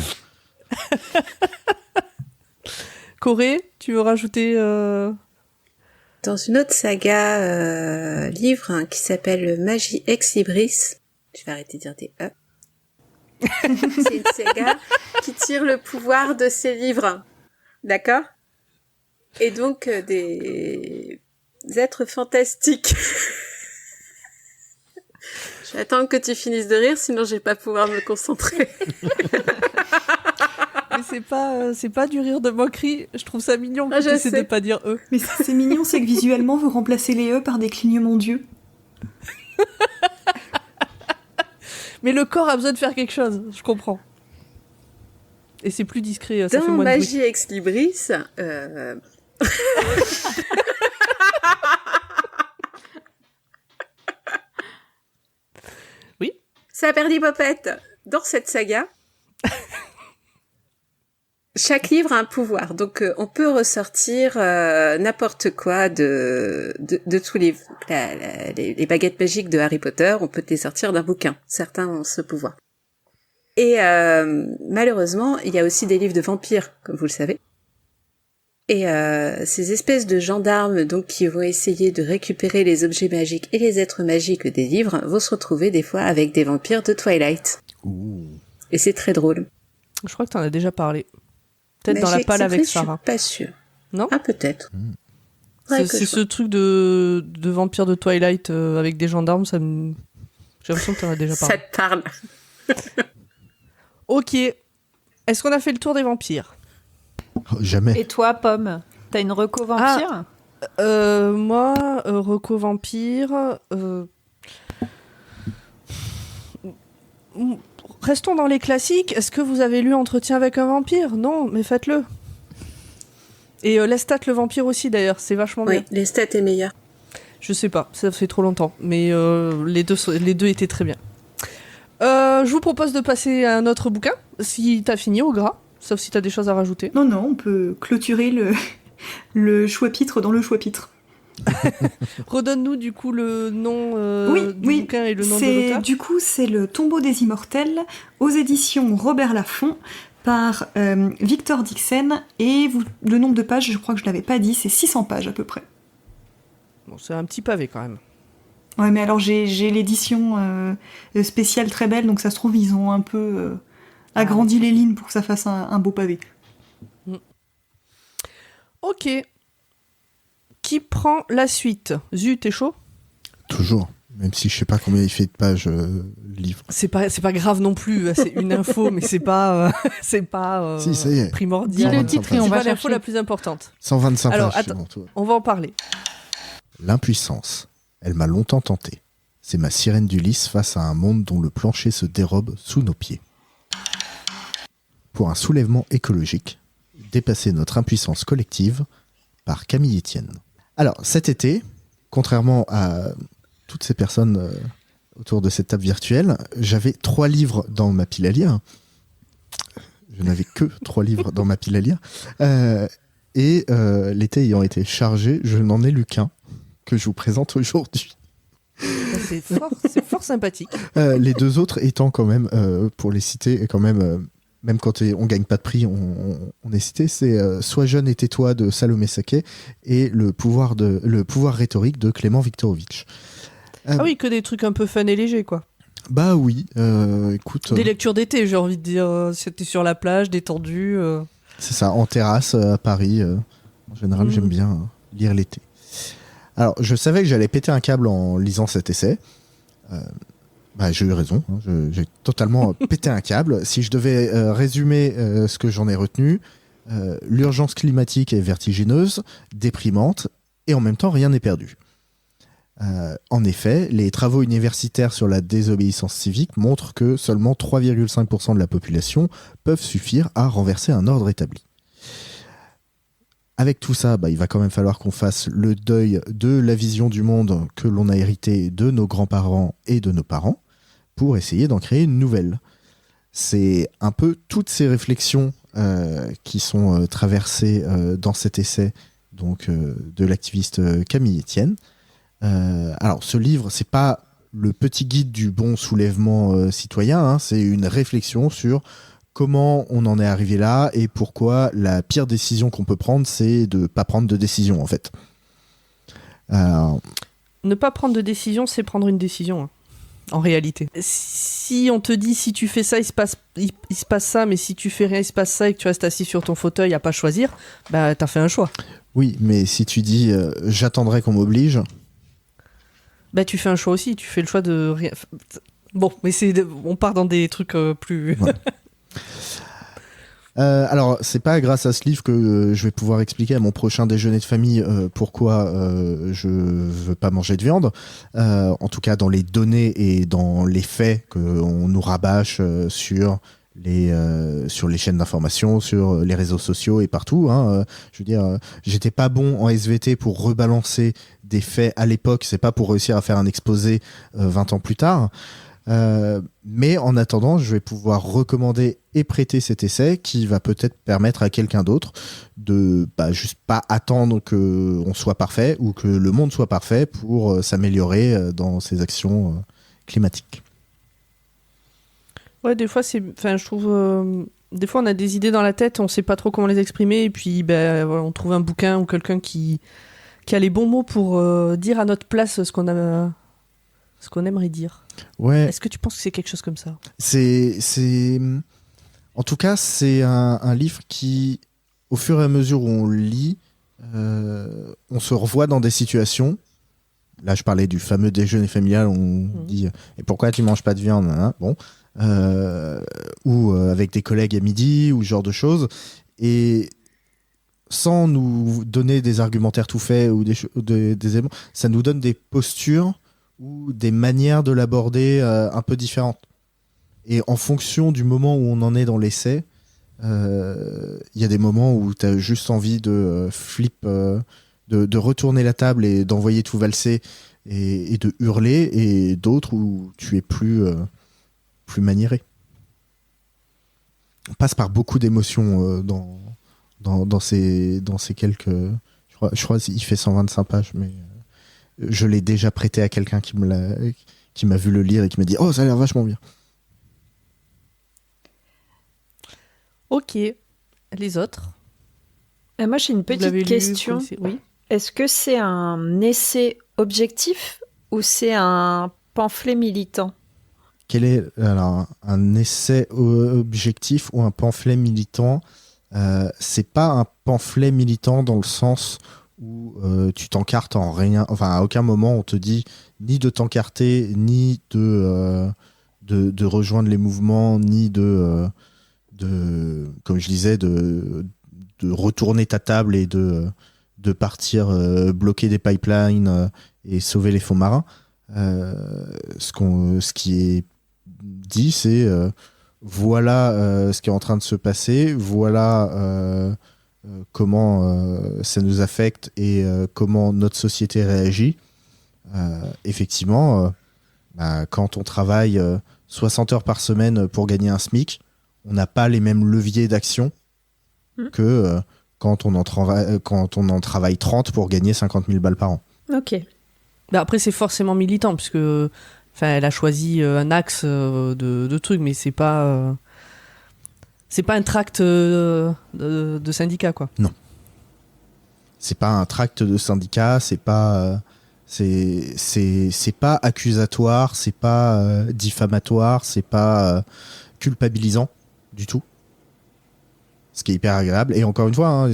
Corée, tu veux rajouter Dans une autre saga livre qui s'appelle Magie Ex Libris, je vais arrêter de dire des E. C'est une saga qui tire le pouvoir de ses livres. D'accord ? Et donc des êtres fantastiques. J'attends que tu finisses de rire, sinon je vais pas pouvoir me concentrer. Mais c'est pas du rire de moquerie. Je trouve ça mignon que Ah, tu je essaies sais. de pas dire eux. Mais c'est mignon, c'est que visuellement, vous remplacez les E par des clignements d'yeux. Mais le corps a besoin de faire quelque chose. Je comprends. Et c'est plus discret. Ça fait Dans moins de bruit. Magie Ex Libris, Oui. Ça perdit Popette. Dans cette saga, chaque livre a un pouvoir. Donc, on peut ressortir n'importe quoi de tous les livres. Les baguettes magiques de Harry Potter, on peut les sortir d'un bouquin. Certains ont ce pouvoir. Et malheureusement, il y a aussi des livres de vampires, comme vous le savez. Et ces espèces de gendarmes donc qui vont essayer de récupérer les objets magiques et les êtres magiques des livres vont se retrouver des fois avec des vampires de Twilight. Ouh. Et c'est très drôle. Je crois que t'en as déjà parlé. Peut-être Mais dans la j'ai palle avec accepté, Sarah. Je suis pas sûre. Non ? Ah, peut-être. C'est ce truc de vampire de Twilight avec des gendarmes, ça me... J'ai l'impression que t'en as déjà Ça parlé. te parle. Ok. Est-ce qu'on a fait le tour des vampires ? Oh, jamais. Et toi, Pomme, t'as une reco vampire? Moi, reco vampire... Restons dans les classiques. Est-ce que vous avez lu Entretien avec un vampire ? Non, mais faites-le. Et Lestat le vampire aussi, d'ailleurs. C'est vachement bien. Oui, les stats est meilleur. Je sais pas, ça fait trop longtemps. Mais les deux étaient très bien. Je vous propose de passer à un autre bouquin, si t'as fini au gras. Sauf si t'as des choses à rajouter. Non, on peut clôturer le choix-pitre dans le choix-pitre. Redonne-nous du coup le nom du oui, bouquin et le nom de l'auteur. Du coup, c'est Le Tombeau des Immortels, aux éditions Robert Laffont, par Victor Dixon. Et le nombre de pages, je crois que je l'avais pas dit, c'est 600 pages à peu près. Bon, c'est un petit pavé quand même. Ouais, mais alors j'ai l'édition spéciale très belle, donc ça se trouve, ils ont un peu agrandi les lignes pour que ça fasse un beau pavé. Ok. Qui prend la suite? Zu, t'es chaud? Toujours. Même si je sais pas combien il fait de pages le livre. C'est pas grave non plus, c'est une info, mais c'est pas Si, ça y est. primordial. Dis le titre et on C'est va pas l'info chercher. la plus importante. 125 Alors, pages, c'est attends. bon, tout va. On va en parler. L'impuissance. Elle m'a longtemps tenté. C'est ma sirène d'Ulysse face à un monde dont le plancher se dérobe sous nos pieds. Pour un soulèvement écologique, dépasser notre impuissance collective, par Camille Etienne. Alors, cet été, contrairement à toutes ces personnes autour de cette table virtuelle, j'avais 3 livres dans ma pile à lire. Je n'avais que 3 livres dans ma pile à lire. L'été ayant été chargé, je n'en ai lu qu'un, que je vous présente aujourd'hui. C'est fort sympathique. Les 2 autres étant quand même, pour les citer, quand même... même quand on gagne pas de prix, on est cité, c'est Sois jeune et tais-toi de Salomé Saké et le pouvoir rhétorique de Clément Viktorovitch. Ah oui, que des trucs un peu fun et légers, quoi. Bah oui, écoute... Des lectures d'été, j'ai envie de dire. C'était sur la plage, détendu. C'est ça, en terrasse à Paris. En général, j'aime bien lire l'été. Alors, je savais que j'allais péter un câble en lisant cet essai. J'ai eu raison, hein, j'ai totalement pété un câble. Si je devais résumer ce que j'en ai retenu, l'urgence climatique est vertigineuse, déprimante, et en même temps rien n'est perdu. En effet, les travaux universitaires sur la désobéissance civique montrent que seulement 3,5% de la population peuvent suffire à renverser un ordre établi. Avec tout ça, il va quand même falloir qu'on fasse le deuil de la vision du monde que l'on a hérité de nos grands-parents et de nos parents pour essayer d'en créer une nouvelle. C'est un peu toutes ces réflexions qui sont traversées dans cet essai donc, de l'activiste Camille Etienne. Alors, ce livre, c'est pas le petit guide du bon soulèvement citoyen, hein, c'est une réflexion sur comment on en est arrivé là et pourquoi la pire décision qu'on peut prendre, c'est de ne pas prendre de décision, en fait. Ne pas prendre de décision, c'est prendre une décision, hein, en réalité. Si on te dit, si tu fais ça, il se passe ça, mais si tu fais rien, il se passe ça, et que tu restes assis sur ton fauteuil à pas choisir, t'as fait un choix. Oui, mais si tu dis « j'attendrai qu'on m'oblige », tu fais un choix aussi, tu fais le choix de rien... Bon, mais on part dans des trucs plus... Ouais. Alors, c'est pas grâce à ce livre que je vais pouvoir expliquer à mon prochain déjeuner de famille pourquoi je veux pas manger de viande. En tout cas, dans les données et dans les faits qu'on nous rabâche sur les chaînes d'information, sur les réseaux sociaux et partout. Hein. Je veux dire, j'étais pas bon en SVT pour rebalancer des faits à l'époque. C'est pas pour réussir à faire un exposé 20 ans plus tard. Mais en attendant, je vais pouvoir recommander et prêter cet essai qui va peut-être permettre à quelqu'un d'autre de juste pas attendre qu'on soit parfait ou que le monde soit parfait pour s'améliorer dans ses actions climatiques. Ouais, des fois, je trouve... des fois, on a des idées dans la tête, on sait pas trop comment les exprimer, et puis on trouve un bouquin ou quelqu'un qui a les bons mots pour dire à notre place ce qu'on aimerait dire. Ouais. Est-ce que tu penses que c'est quelque chose comme ça ? En tout cas, c'est un livre qui, au fur et à mesure où on le lit, on se revoit dans des situations. Là, je parlais du fameux déjeuner familial où on dit « Et pourquoi tu manges pas de viande ?» Bon. Ou avec des collègues à midi, ou ce genre de choses. Et sans nous donner des argumentaires tout faits ou des éléments, ça nous donne des postures ou des manières de l'aborder un peu différentes. Et en fonction du moment où on en est dans l'essai, y a des moments où tu as juste envie de de retourner la table et d'envoyer tout valser et de hurler, et d'autres où tu es plus maniéré. On passe par beaucoup d'émotions dans ces quelques... Je crois qu'il fait 125 pages, mais je l'ai déjà prêté à quelqu'un qui m'a vu le lire et qui m'a dit « Oh, ça a l'air vachement bien !» Ok. Les autres ? Moi, j'ai une petite question. Oui. Est-ce que c'est un essai objectif ou c'est un pamphlet militant ? Quel est alors un essai objectif ou un pamphlet militant ? C'est pas un pamphlet militant dans le sens où tu t'encartes en rien. Enfin, à aucun moment on te dit ni de t'encarter, ni de rejoindre les mouvements, ni de comme je disais, de retourner ta table et de partir bloquer des pipelines et sauver les fonds marins. Ce qui est dit, c'est voilà ce qui est en train de se passer, voilà comment ça nous affecte et comment notre société réagit. Effectivement, quand on travaille 60 heures par semaine pour gagner un SMIC, on n'a pas les mêmes leviers d'action que quand on en travaille 30 pour gagner 50 000 balles par an. Ok. Après, c'est forcément militant, puisque elle a choisi un axe de trucs, mais c'est pas un tract de syndicat, quoi. Non. C'est pas un tract de syndicat, c'est pas accusatoire, c'est pas diffamatoire, c'est pas culpabilisant du tout. Ce qui est hyper agréable. Et encore une fois,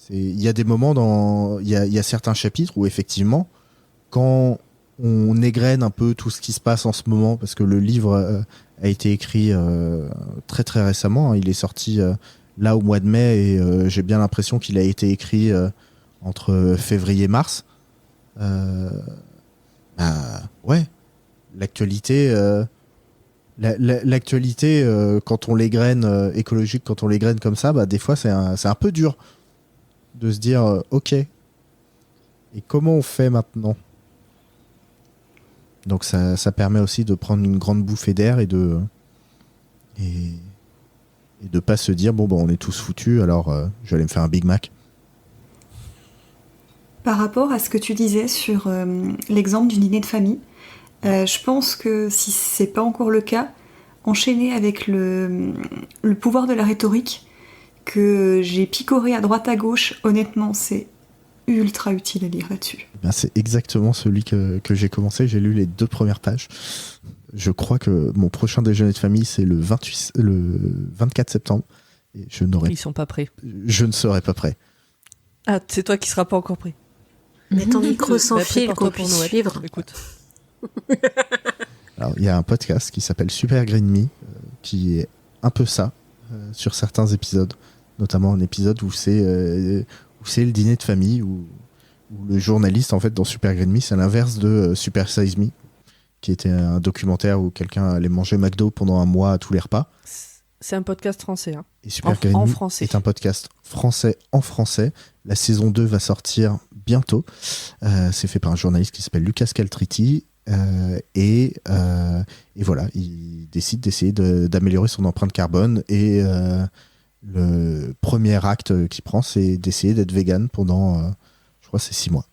il y a des moments il y a certains chapitres où effectivement, quand on égrène un peu tout ce qui se passe en ce moment, parce que le livre a été écrit très très récemment, il est sorti là au mois de mai et j'ai bien l'impression qu'il a été écrit entre février et mars. Ouais, l'actualité quand on l'égrène écologique, quand on l'égrène comme ça, des fois c'est un peu dur de se dire ok, et comment on fait maintenant? Donc ça permet aussi de prendre une grande bouffée d'air et de pas se dire on est tous foutus, alors je vais aller me faire un Big Mac. Par rapport à ce que tu disais sur l'exemple du dîner de famille, je pense que si c'est pas encore le cas, enchaîner avec le pouvoir de la rhétorique que j'ai picoré à droite à gauche, honnêtement c'est ultra utile à lire là-dessus. C'est exactement celui que j'ai commencé, j'ai lu les 2 premières pages. Je crois que mon prochain déjeuner de famille c'est le 24 septembre. Et ils sont pas prêts. Je ne serai pas prêt. Ah, c'est toi qui seras pas encore prêt. Mets ton micro sans fil qu'on puisse suivre. Écoute. Alors, il y a un podcast qui s'appelle Super Green Me, qui est un peu ça, sur certains épisodes, notamment un épisode où c'est le dîner de famille, où le journaliste, en fait, dans Super Green Me, c'est l'inverse de Super Size Me, qui était un documentaire où quelqu'un allait manger McDo pendant un mois à tous les repas. C'est un podcast français. Hein. Et Super Green Me français. est un podcast français en français. La saison 2 va sortir bientôt. C'est fait par un journaliste qui s'appelle Lucas Caltriti. Et voilà, il décide d'essayer d'améliorer son empreinte carbone. Et le premier acte qu'il prend, c'est d'essayer d'être vegan pendant, je crois, c'est 6 mois.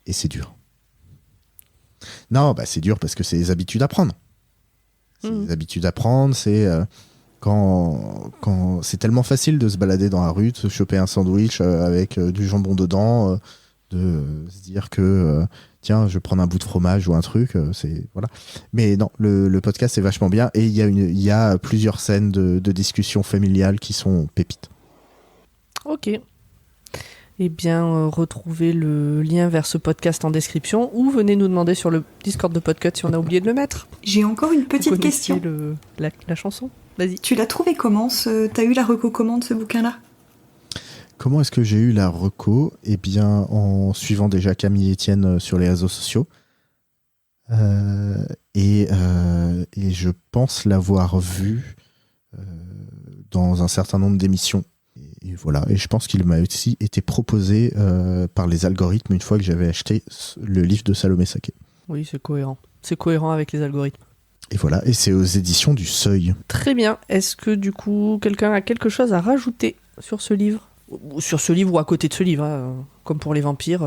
Et c'est dur. Non, c'est dur parce que c'est les habitudes à prendre. Les habitudes à prendre, c'est quand c'est tellement facile de se balader dans la rue, de se choper un sandwich avec du jambon dedans, de se dire que tiens, je vais prendre un bout de fromage ou un truc, voilà. Mais non, le podcast est vachement bien et il y a plusieurs scènes de discussion familiale qui sont pépites. Ok. Eh bien, retrouvez le lien vers ce podcast en description ou venez nous demander sur le Discord de Podcut si on a oublié de le mettre. J'ai encore une petite question. La chanson ? Vas-y. Tu l'as trouvé comment T'as eu la reco comment de ce bouquin-là ? Comment est-ce que j'ai eu la reco ? Eh bien, en suivant déjà Camille Etienne sur les réseaux sociaux. Et je pense l'avoir vu dans un certain nombre d'émissions. Et voilà. Et je pense qu'il m'a aussi été proposé par les algorithmes une fois que j'avais acheté le livre de Salomé Saké. Oui, c'est cohérent. C'est cohérent avec les algorithmes. Et voilà. Et c'est aux éditions du Seuil. Très bien. Est-ce que du coup, quelqu'un a quelque chose à rajouter sur ce livre ? Ou sur ce livre ou à côté de ce livre, hein, comme pour les vampires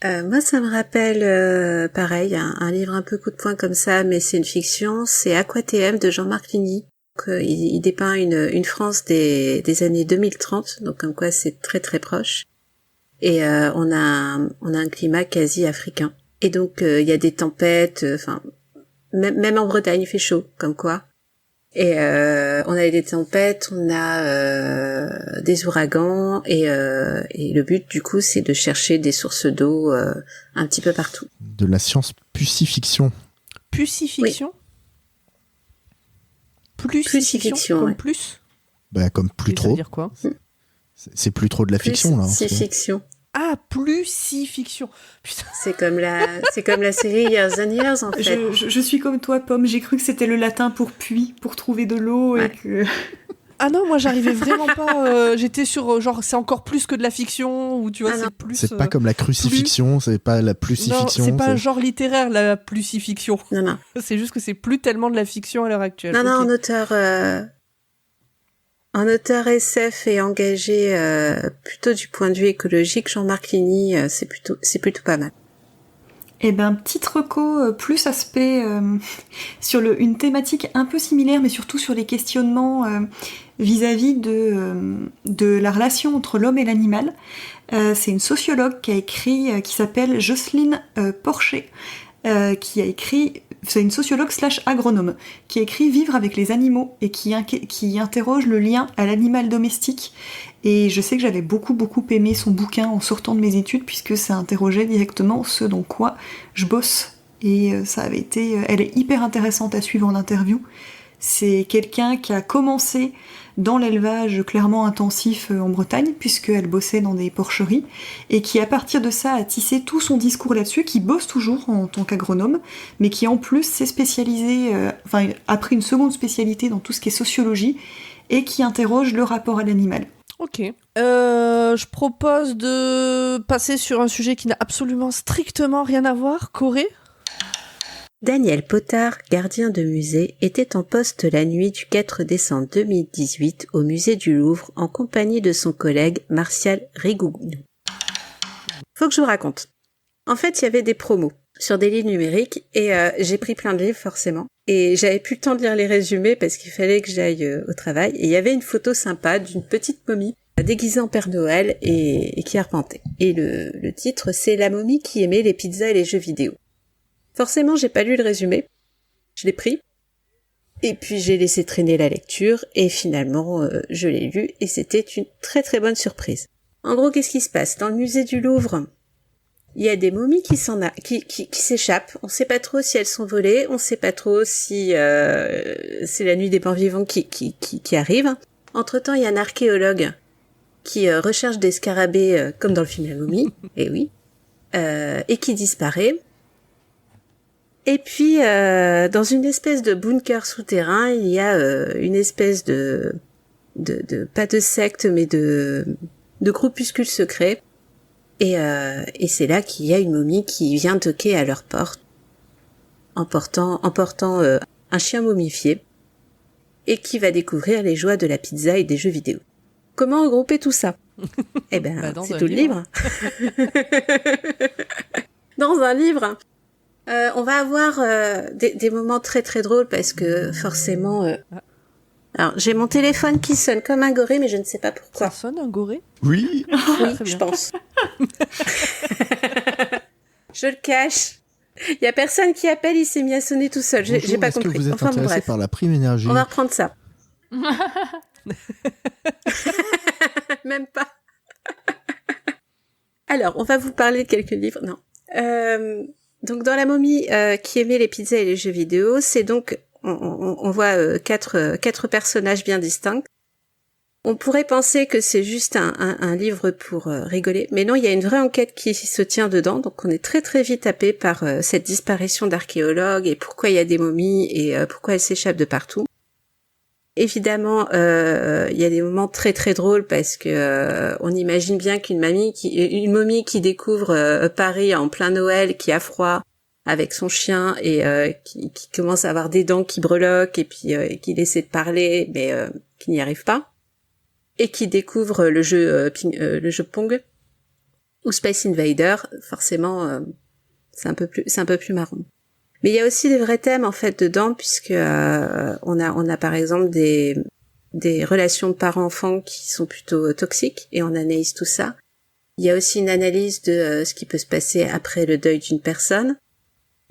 Moi, ça me rappelle, pareil, un livre un peu coup de poing comme ça, mais c'est une fiction. C'est Aquatm de Jean-Marc Ligny. Il dépeint une France des années 2030, donc comme quoi c'est très très proche. Et on a un climat quasi africain. Et donc il y a des tempêtes, même en Bretagne il fait chaud, comme quoi. Et on a des tempêtes, on a des ouragans, et le but du coup c'est de chercher des sources d'eau un petit peu partout. De la science-pucifiction. Pucifiction. Plusifiction, comme ouais. plus. Bah, comme plus Et ça trop. veut dire quoi? C'est plus trop de la fiction, là. en ce moment. Fiction. Ah, plusifiction. Putain. C'est comme la série Years and Years en fait. Je suis comme toi, Pomme, j'ai cru que c'était le latin pour puits, pour trouver de l'eau, Ouais. et que... Ah non, moi j'arrivais vraiment pas. J'étais sur genre c'est encore plus que de la fiction ou tu vois Ah non. c'est plus. C'est pas comme la crucifixion, c'est pas la Non, plusifiction. c'est pas un genre littéraire la plusifiction. Non. C'est juste que c'est plus tellement de la fiction à l'heure actuelle. Non, Ok. en auteur SF et engagé plutôt du point de vue écologique, Jean-Marc Ligny, c'est plutôt pas mal. Eh ben, petite reco, plus aspect sur une thématique un peu similaire, mais surtout sur les questionnements vis-à-vis de la relation entre l'homme et l'animal. C'est une sociologue qui a écrit, qui s'appelle Jocelyne Porcher, qui a écrit, c'est une sociologue / agronome, qui a écrit Vivre avec les animaux et qui interroge le lien à l'animal domestique. Et je sais que j'avais beaucoup aimé son bouquin en sortant de mes études, puisque ça interrogeait directement ce dans quoi je bosse. Et ça avait été... Elle est hyper intéressante à suivre en interview. C'est quelqu'un qui a commencé dans l'élevage clairement intensif en Bretagne, puisqu'elle bossait dans des porcheries, et qui à partir de ça a tissé tout son discours là-dessus, qui bosse toujours en tant qu'agronome, mais qui en plus s'est spécialisé, a pris une seconde spécialité dans tout ce qui est sociologie, et qui interroge le rapport à l'animal. Ok. Je propose de passer sur un sujet qui n'a absolument strictement rien à voir. Corée. Daniel Potard, gardien de musée, était en poste la nuit du 4 décembre 2018 au musée du Louvre en compagnie de son collègue Martial Rigounou. Faut que je vous raconte. En fait, il y avait des promos sur des livres numériques et j'ai pris plein de livres forcément. Et j'avais plus le temps de lire les résumés parce qu'il fallait que j'aille au travail. Et il y avait une photo sympa d'une petite momie déguisée en Père Noël et qui arpentait. Et le titre, c'est La momie qui aimait les pizzas et les jeux vidéo. Forcément, j'ai pas lu le résumé. Je l'ai pris. Et puis j'ai laissé traîner la lecture. Et finalement, je l'ai lu. Et c'était une très très bonne surprise. En gros, qu'est-ce qui se passe? Dans le musée du Louvre, il y a des momies qui s'échappent. On sait pas trop si elles sont volées. On sait pas trop si c'est la nuit des morts vivants qui arrive. Entre-temps, il y a un archéologue qui recherche des scarabées comme dans le film La momie. Et oui. Et qui disparaît. Et puis, dans une espèce de bunker souterrain, il y a une espèce de pas de secte, mais de groupuscule secret. Et c'est là qu'il y a une momie qui vient toquer à leur porte, en portant un chien momifié, et qui va découvrir les joies de la pizza et des jeux vidéo. Comment regrouper tout ça? Eh ben, c'est tout le livre. Dans un livre. On va avoir des moments très très drôles parce que forcément... Alors, j'ai mon téléphone qui sonne comme un goré, mais je ne sais pas pourquoi. Ça sonne un goré? Oui. Oui, Très bien. je pense. Je le cache. Il y a personne qui appelle, il s'est mis à sonner tout seul. J'ai Bonjour, pas est-ce compris. que vous êtes Enfin bon, intéressé bref. par la prime énergie? On va reprendre ça. Même pas. Alors, on va vous parler de quelques livres. Non. Donc, dans La momie qui aimait les pizzas et les jeux vidéo, c'est donc... On voit quatre personnages bien distincts. On pourrait penser que c'est juste un livre pour rigoler, mais non, il y a une vraie enquête qui se tient dedans, donc on est très très vite happé par cette disparition d'archéologues et pourquoi il y a des momies et pourquoi elles s'échappent de partout. Évidemment, il y a des moments très très drôles parce que on imagine bien qu'une momie qui découvre Paris en plein Noël, qui a froid, avec son chien et qui commence à avoir des dents qui breloquent et puis qui essaie de parler mais qui n'y arrive pas, et qui découvre le jeu Pong ou Space Invader, forcément c'est un peu plus marrant. Mais il y a aussi des vrais thèmes en fait dedans puisque on a par exemple des relations de parents-enfants qui sont plutôt toxiques et on analyse tout ça. Il y a aussi une analyse de ce qui peut se passer après le deuil d'une personne.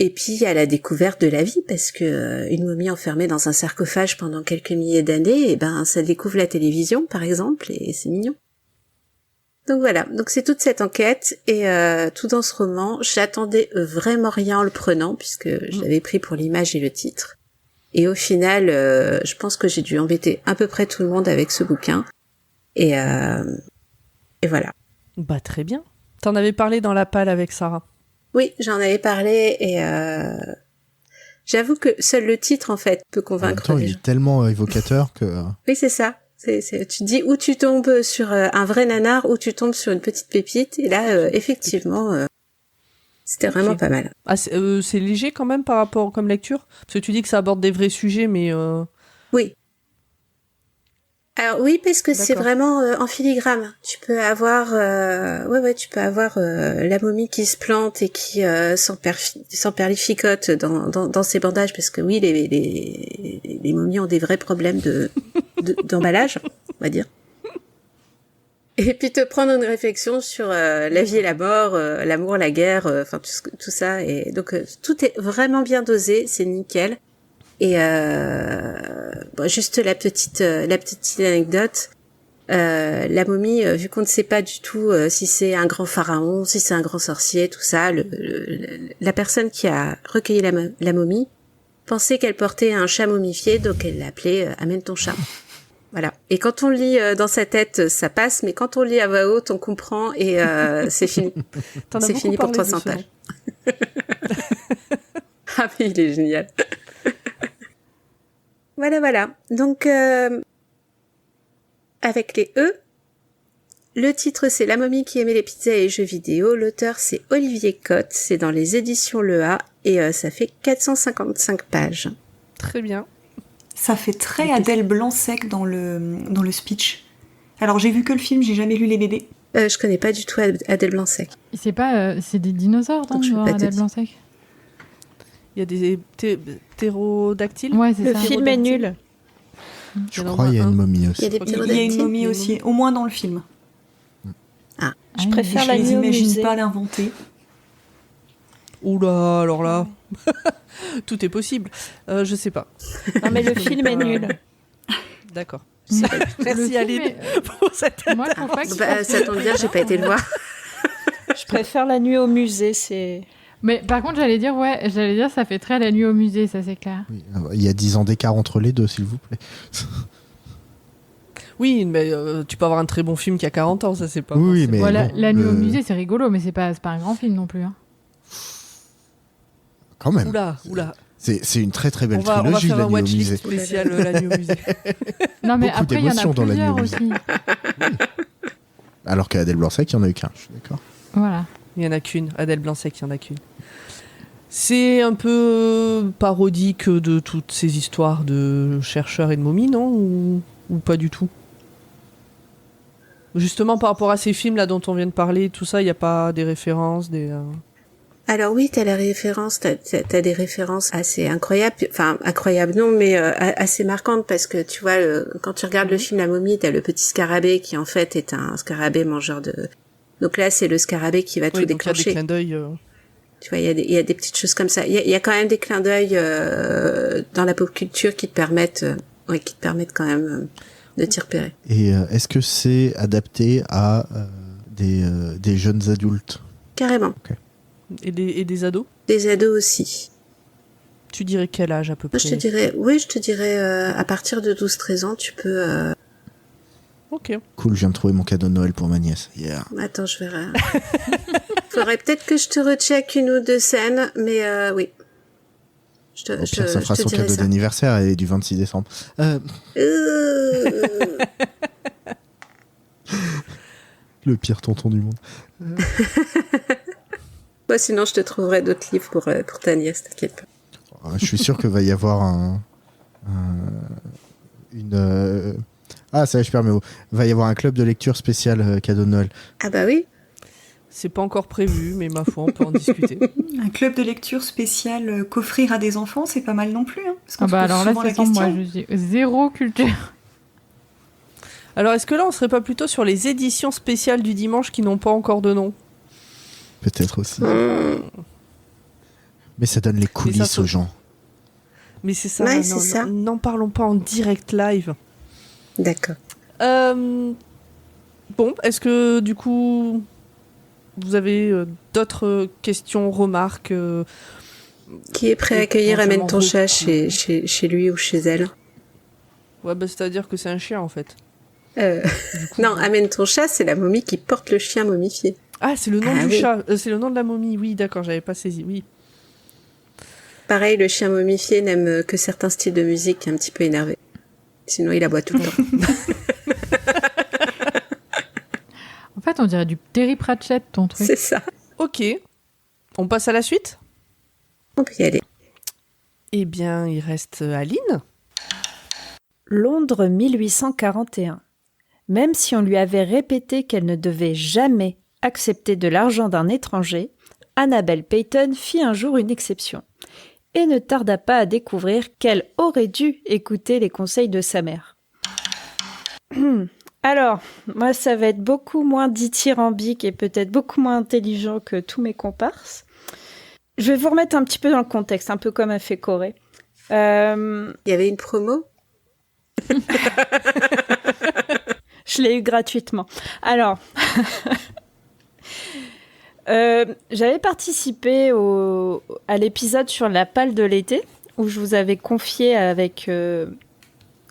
Et puis à la découverte de la vie, parce que une momie enfermée dans un sarcophage pendant quelques milliers d'années, eh ben ça découvre la télévision par exemple, et c'est mignon. Donc voilà, donc c'est toute cette enquête, et tout dans ce roman, j'attendais vraiment rien en le prenant, puisque je l'avais pris pour l'image et le titre. Et au final, je pense que j'ai dû embêter à peu près tout le monde avec ce bouquin. Et voilà. Bah très bien. T'en avais parlé dans la palle avec Sarah. Oui, j'en avais parlé, et j'avoue que seul le titre, en fait, peut En même convaincre temps, les il gens. est tellement évocateur que... Oui, c'est ça. Tu te dis où tu tombes sur un vrai nanar, ou tu tombes sur une petite pépite, et là, effectivement, c'était vraiment Ok. pas mal. Ah, c'est léger quand même par rapport comme lecture. Parce que tu dis que ça aborde des vrais sujets, mais Oui. Alors oui, parce que c'est D'accord. vraiment en filigrane. Tu peux avoir, tu peux avoir la momie qui se plante et qui s'emperlificote dans ses bandages, parce que oui, les momies ont des vrais problèmes d'emballage, on va dire. Et puis te prendre une réflexion sur la vie et la mort, l'amour, la guerre, enfin tout ça. Et donc tout est vraiment bien dosé, c'est nickel. Et bon, juste la petite anecdote. La momie, vu qu'on ne sait pas du tout si c'est un grand pharaon, si c'est un grand sorcier, tout ça, la personne qui a recueilli la momie pensait qu'elle portait un chat momifié, donc elle l'appelait Amène ton chat. Voilà. Et quand on lit dans sa tête, ça passe, mais quand on lit à voix haute, on comprend, et c'est fini. t'en as C'est beaucoup fini pour parlé toi, de ce nom. Santage. Ah mais il est génial. Voilà. Donc, avec les E, le titre c'est La momie qui aimait les pizzas et les jeux vidéo. L'auteur c'est Olivier Cotte, c'est dans les éditions Le A, et ça fait 455 pages. Très bien. Ça fait très Adèle Blanc-Sec dans le speech. Alors j'ai vu que le film, j'ai jamais lu les BD. Je connais pas du tout Adèle Blanc-Sec. C'est pas, c'est des dinosaures, Donc, je vais non, pas te Adèle dire. Blanc-Sec. Il y a des ptérodactyles. Ouais, c'est Le ça. film est nul. Je crois qu'il y a une momie Il y aussi. a des Il y a une ptérodactyles. momie aussi, au moins dans le film. Je préfère Je la les nuit au imagine musée. pas l'inventer. Oula, alors là, tout est possible. Je sais pas. Non, mais le film est nul. D'accord. Le Merci film Aline est- pour cette... Moi, je trouve pas qu'il Bah, ça tombe bien, j'ai pas été le voir. Je préfère la nuit au musée, c'est... Mais par contre, j'allais dire, ça fait très la nuit au musée, ça c'est clair. Oui, il y a 10 ans d'écart entre les deux, s'il vous plaît. Oui, mais tu peux avoir un très bon film qui a 40 ans, ça c'est pas... Oui, forcément- mais Voilà, bon, la nuit au musée, c'est rigolo, mais c'est pas un grand film non plus. Hein. Quand même. Oula. C'est une très très belle On va trilogie, faire La un nuit au musée. watchlist spécial La nuit au musée. Non, mais Beaucoup après, il y en a d'émotions dans la nuit au plusieurs musée. aussi. Alors qu'à Adèle Blanc-Sec, il y en a eu qu'un, je suis d'accord. Voilà. Il y en a qu'une. Adèle Blanc-Sec, il y en a qu'une. C'est un peu parodique de toutes ces histoires de chercheurs et de momies, non ou pas du tout? Justement, par rapport à ces films là dont on vient de parler, tout ça, il n'y a pas des références, Alors oui, t'as des références assez incroyables, enfin incroyables non, mais assez marquantes, parce que tu vois, quand tu regardes le film La Momie, t'as le petit scarabée qui en fait est un scarabée mangeur de... Donc là, c'est le scarabé qui va tout Oui, donc il y a des déclencher. clins d'œil. Tu vois, il y a des petites choses comme ça. Il y a quand même des clins d'œil dans la pop culture qui te permettent quand même de t'y repérer. Et est-ce que c'est adapté à des jeunes adultes? Carrément. Et des ados? Des ados aussi. Tu dirais quel âge à peu près? Moi, je te dirais à partir de 12-13 ans, tu peux... Ok. Cool, je viens de trouver mon cadeau de Noël pour ma nièce. Yeah. Attends, je verrai. Faudrait peut-être que je te recheck une ou deux scènes, mais oui. Au pire, ça fera je te son dirai cadeau ça. d'anniversaire, elle est du 26 décembre. Le pire tonton du monde. Bah, sinon, je te trouverai d'autres livres pour ta nièce, t'inquiète pas. Je suis sûr que va y avoir Ah, ça y est, je perds mes mots. Va y avoir un club de lecture spécial cadeau de Noël. Ah bah oui. C'est pas encore prévu, mais ma foi, on peut en discuter. Un club de lecture spécial qu'offrir à des enfants, c'est pas mal non plus. Hein, parce qu'on Ah se bah pose alors là, souvent la ça semble, moi, question. je dis zéro culture. Alors, est-ce que là, on serait pas plutôt sur les éditions spéciales du dimanche qui n'ont pas encore de nom? Peut-être aussi. Mais ça donne les coulisses aux gens. Mais c'est ça, Ouais, non, c'est ça. n'en parlons pas en direct live. D'accord. Bon, est-ce que du coup, vous avez d'autres questions, remarques Qui est prêt à accueillir Amène ton chat éventuellement chez lui ou chez elle? Ouais, bah c'est-à-dire que c'est un chien en fait. Non, Amène ton chat, c'est la momie qui porte le chien momifié. Ah, c'est le nom du oui. chat, c'est le nom de la momie, oui, d'accord, j'avais pas saisi, oui. Pareil, le chien momifié n'aime que certains styles de musique un petit peu énervés. Sinon, il aboie tout le temps. En fait, on dirait du Terry Pratchett, ton truc. C'est ça. Ok, on passe à la suite. On peut y aller. Eh bien, il reste Aline. Londres 1841. Même si on lui avait répété qu'elle ne devait jamais accepter de l'argent d'un étranger, Annabel Peyton fit un jour une exception et ne tarda pas à découvrir qu'elle aurait dû écouter les conseils de sa mère. Alors, moi, ça va être beaucoup moins dithyrambique et peut-être beaucoup moins intelligent que tous mes comparses. Je vais vous remettre un petit peu dans le contexte, un peu comme a fait Corée. Il y avait une promo? Je l'ai eu gratuitement. Alors, j'avais participé à l'épisode sur la palle de l'été, où je vous avais confié avec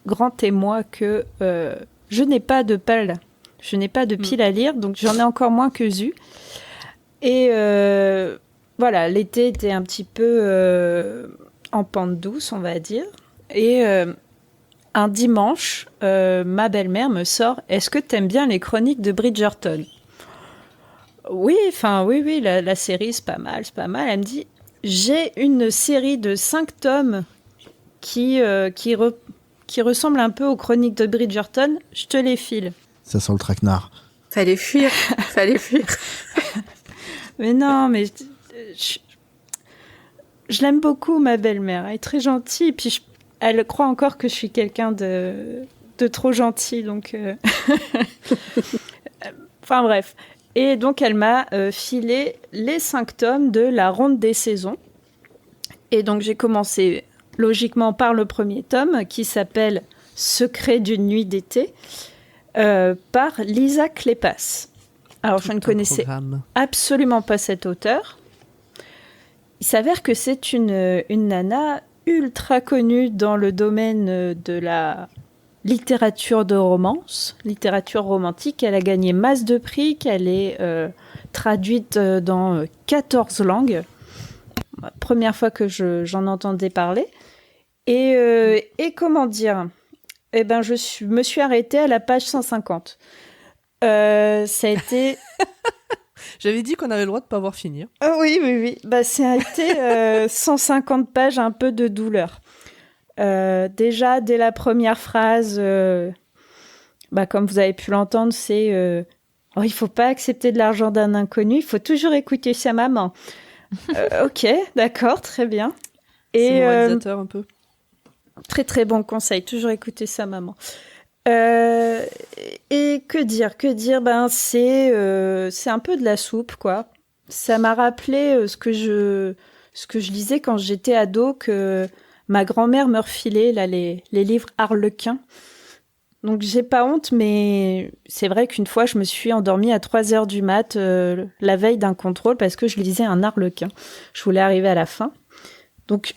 Grant et moi que je n'ai pas de palle, je n'ai pas de pile à lire, donc j'en ai encore moins que Zu. Et voilà, l'été était un petit peu en pente douce, on va dire. Et un dimanche, ma belle-mère me sort « Est-ce que t'aimes bien les chroniques de Bridgerton ?» Oui, la série, c'est pas mal. Elle me dit « J'ai une série de 5 tomes qui ressemble un peu aux chroniques de Bridgerton, je te les file. » Ça sent le traquenard. Fallait fuir. Mais non, mais je l'aime beaucoup, ma belle-mère. Elle est très gentille. Puis elle croit encore que je suis quelqu'un de trop gentil. Donc, enfin bref. Et donc, elle m'a filé les 5 tomes de la ronde des saisons. Et donc, j'ai commencé logiquement par le premier tome qui s'appelle « Secret d'une nuit d'été » par Lisa Kleypas. Alors, je ne connaissais absolument pas cet auteur. Il s'avère que c'est une nana ultra connue dans le domaine de la littérature de romance, littérature romantique. Elle a gagné masse de prix, qu'elle est traduite dans 14 langues. Première fois que j'en entendais parler. Et comment dire ? Eh ben, me suis arrêtée à la page 150. Ça a été... J'avais dit qu'on avait le droit de pas voir finir. Ah oui. Bah, ça a été 150 pages un peu de douleur. Déjà, dès la première phrase, comme vous avez pu l'entendre, c'est il faut pas accepter de l'argent d'un inconnu, il faut toujours écouter sa maman. Ok, d'accord, très bien. C'est moralisateur un peu. Très très bon conseil, toujours écouter sa maman. Et que dire, c'est un peu de la soupe, quoi. Ça m'a rappelé ce que je lisais quand j'étais ado, que ma grand-mère me refilait là, les livres Harlequin. Donc j'ai pas honte, mais c'est vrai qu'une fois je me suis endormie à 3h du mat la veille d'un contrôle parce que je lisais un Harlequin. Je voulais arriver à la fin. Donc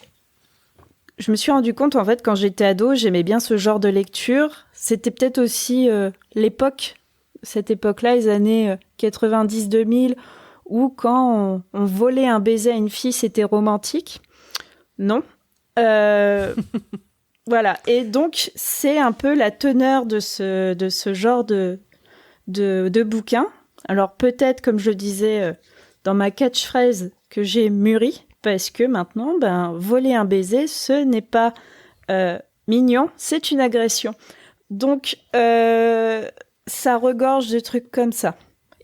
je me suis rendu compte, en fait, quand j'étais ado, j'aimais bien ce genre de lecture. C'était peut-être aussi cette époque-là, les années 90-2000, où quand on volait un baiser à une fille, c'était romantique. Non. Voilà. Et donc, c'est un peu la teneur de ce genre de bouquin. Alors, peut-être, comme je le disais dans ma catchphrase, que j'ai mûri, parce que maintenant, voler un baiser, ce n'est pas mignon, c'est une agression. Donc, ça regorge de trucs comme ça.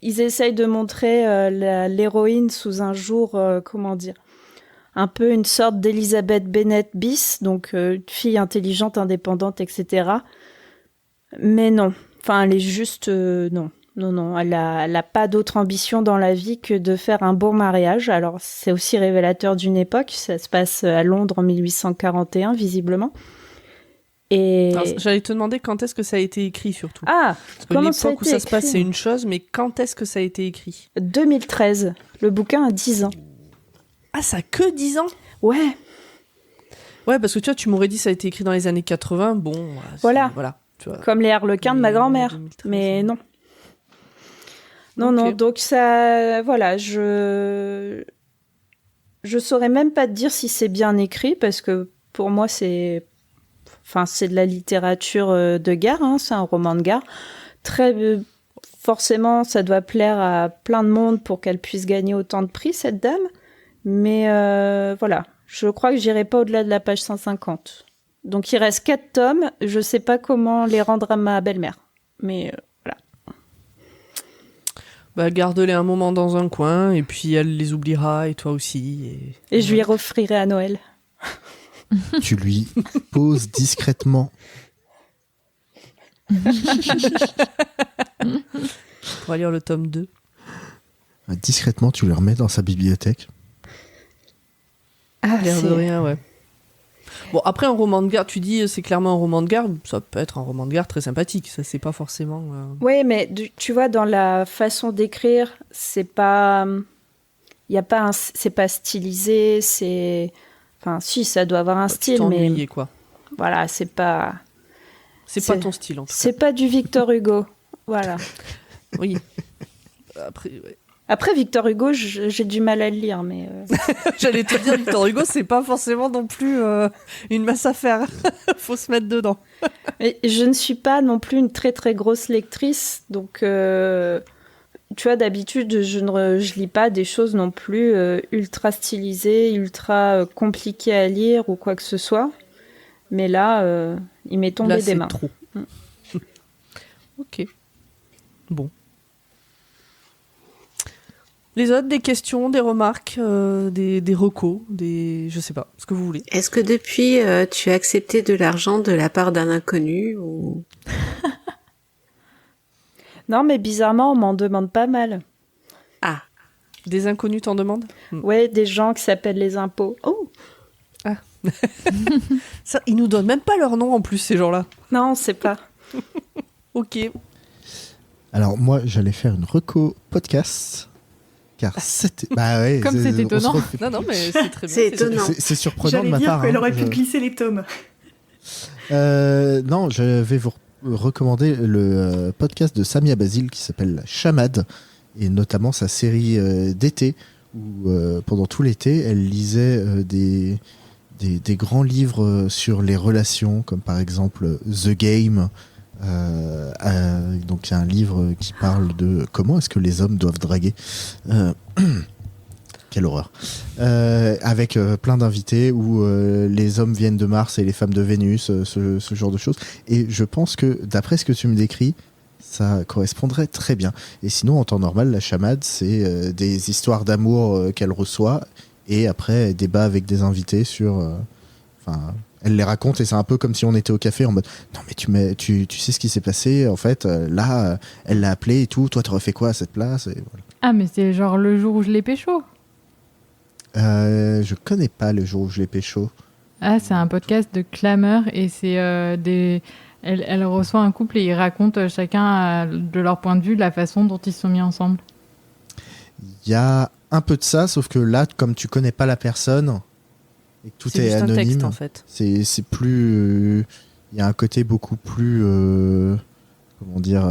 Ils essayent de montrer l'héroïne sous un jour, un peu une sorte d'Elizabeth Bennet bis, donc une fille intelligente, indépendante, etc. Mais non, elle est juste... non. Non, elle a pas d'autre ambition dans la vie que de faire un bon mariage. Alors, c'est aussi révélateur d'une époque. Ça se passe à Londres en 1841, visiblement. Et... Alors, j'allais te demander quand est-ce que ça a été écrit, surtout. Ah, Parce que comment ça a l'époque où été ça se passe, écrit c'est une chose, mais quand est-ce que ça a été écrit? 2013. Le bouquin a 10 ans. Ah, ça a que 10 ans? Ouais. Ouais, parce que tu vois, tu m'aurais dit ça a été écrit dans les années 80. Bon, Voilà. Tu vois. Comme les harlequins de ma grand-mère. 2013, Mais hein. non. Ok. Non, donc ça... Voilà, je saurais même pas te dire si c'est bien écrit, parce que pour moi, c'est de la littérature de gare, hein, c'est un roman de gare. Forcément, ça doit plaire à plein de monde pour qu'elle puisse gagner autant de prix, cette dame. Mais voilà, je crois que j'irai pas au-delà de la page 150. Donc il reste 4 tomes, je sais pas comment les rendre à ma belle-mère. Mais voilà. Bah, garde-les un moment dans un coin, et puis elle les oubliera, et toi aussi. Et je lui referai à Noël. Tu lui poses discrètement. Pour lire le tome 2. Discrètement, tu le remets dans sa bibliothèque. Ah, L'air de rien, ouais. Bon, après, un roman de gare, tu dis c'est clairement un roman de gare, ça peut être un roman de gare très sympathique, ça c'est pas forcément... Oui, mais tu vois, dans la façon d'écrire, c'est pas... c'est pas stylisé, c'est... Enfin, si, ça doit avoir un style, mais... quoi. Voilà, c'est pas... C'est pas ton style, en tout cas. C'est pas du Victor Hugo, voilà. Oui. Après, ouais. Après, Victor Hugo, j'ai du mal à le lire, mais... J'allais te dire, Victor Hugo, c'est pas forcément non plus une masse à faire. Faut se mettre dedans. Et je ne suis pas non plus une très très grosse lectrice, donc tu vois, d'habitude, je lis pas des choses non plus ultra stylisées, ultra compliquées à lire ou quoi que ce soit. Mais là, il m'est tombé des mains. Trop. Ok. Bon. Les autres, des questions, des remarques, des recos, je sais pas, ce que vous voulez. Est-ce que depuis, tu as accepté de l'argent de la part d'un inconnu ou... Non, mais bizarrement, on m'en demande pas mal. Ah, Des inconnus t'en demandent? Ouais, des gens qui s'appellent les impôts. Oh, Ça, ils nous donnent même pas leur nom en plus, ces gens-là. non, on sait pas. Ok. Alors moi, j'allais faire une reco podcast. Car c'était... Bah ouais, Comme c'est on se étonnant. refait- Non, mais c'est très bien. c'est étonnant. C'est surprenant de J'allais ma dire part. qu'elle hein. aurait pu glisser les tomes. Non, je vais vous recommander le podcast de Samia Basile qui s'appelle La Chamade, et notamment sa série d'été, où pendant tout l'été, elle lisait des grands livres sur les relations, comme par exemple The Game. Donc il y a un livre qui parle de comment est-ce que les hommes doivent draguer. Quelle horreur. Avec plein d'invités où les hommes viennent de Mars et les femmes de Vénus, ce genre de choses. Et je pense que d'après ce que tu me décris, ça correspondrait très bien. Et sinon, en temps normal, la chamade, c'est des histoires d'amour qu'elle reçoit, et après, elle débat avec des invités sur... Enfin, elle les raconte, et c'est un peu comme si on était au café en mode non mais tu sais ce qui s'est passé en fait, là elle l'a appelé et tout, toi t'aurais fait quoi à cette place, et voilà. Ah, mais c'est genre le jour où je l'ai pécho. Je connais pas le jour où je l'ai pécho. Ah, c'est un podcast de clameurs et c'est elle reçoit un couple et ils racontent chacun de leur point de vue la façon dont ils se sont mis ensemble. Il y a un peu de ça, sauf que là, comme tu connais pas la personne et que tout C'est est juste un anonyme, texte, en fait. c'est plus... Il y a un côté beaucoup plus... comment dire...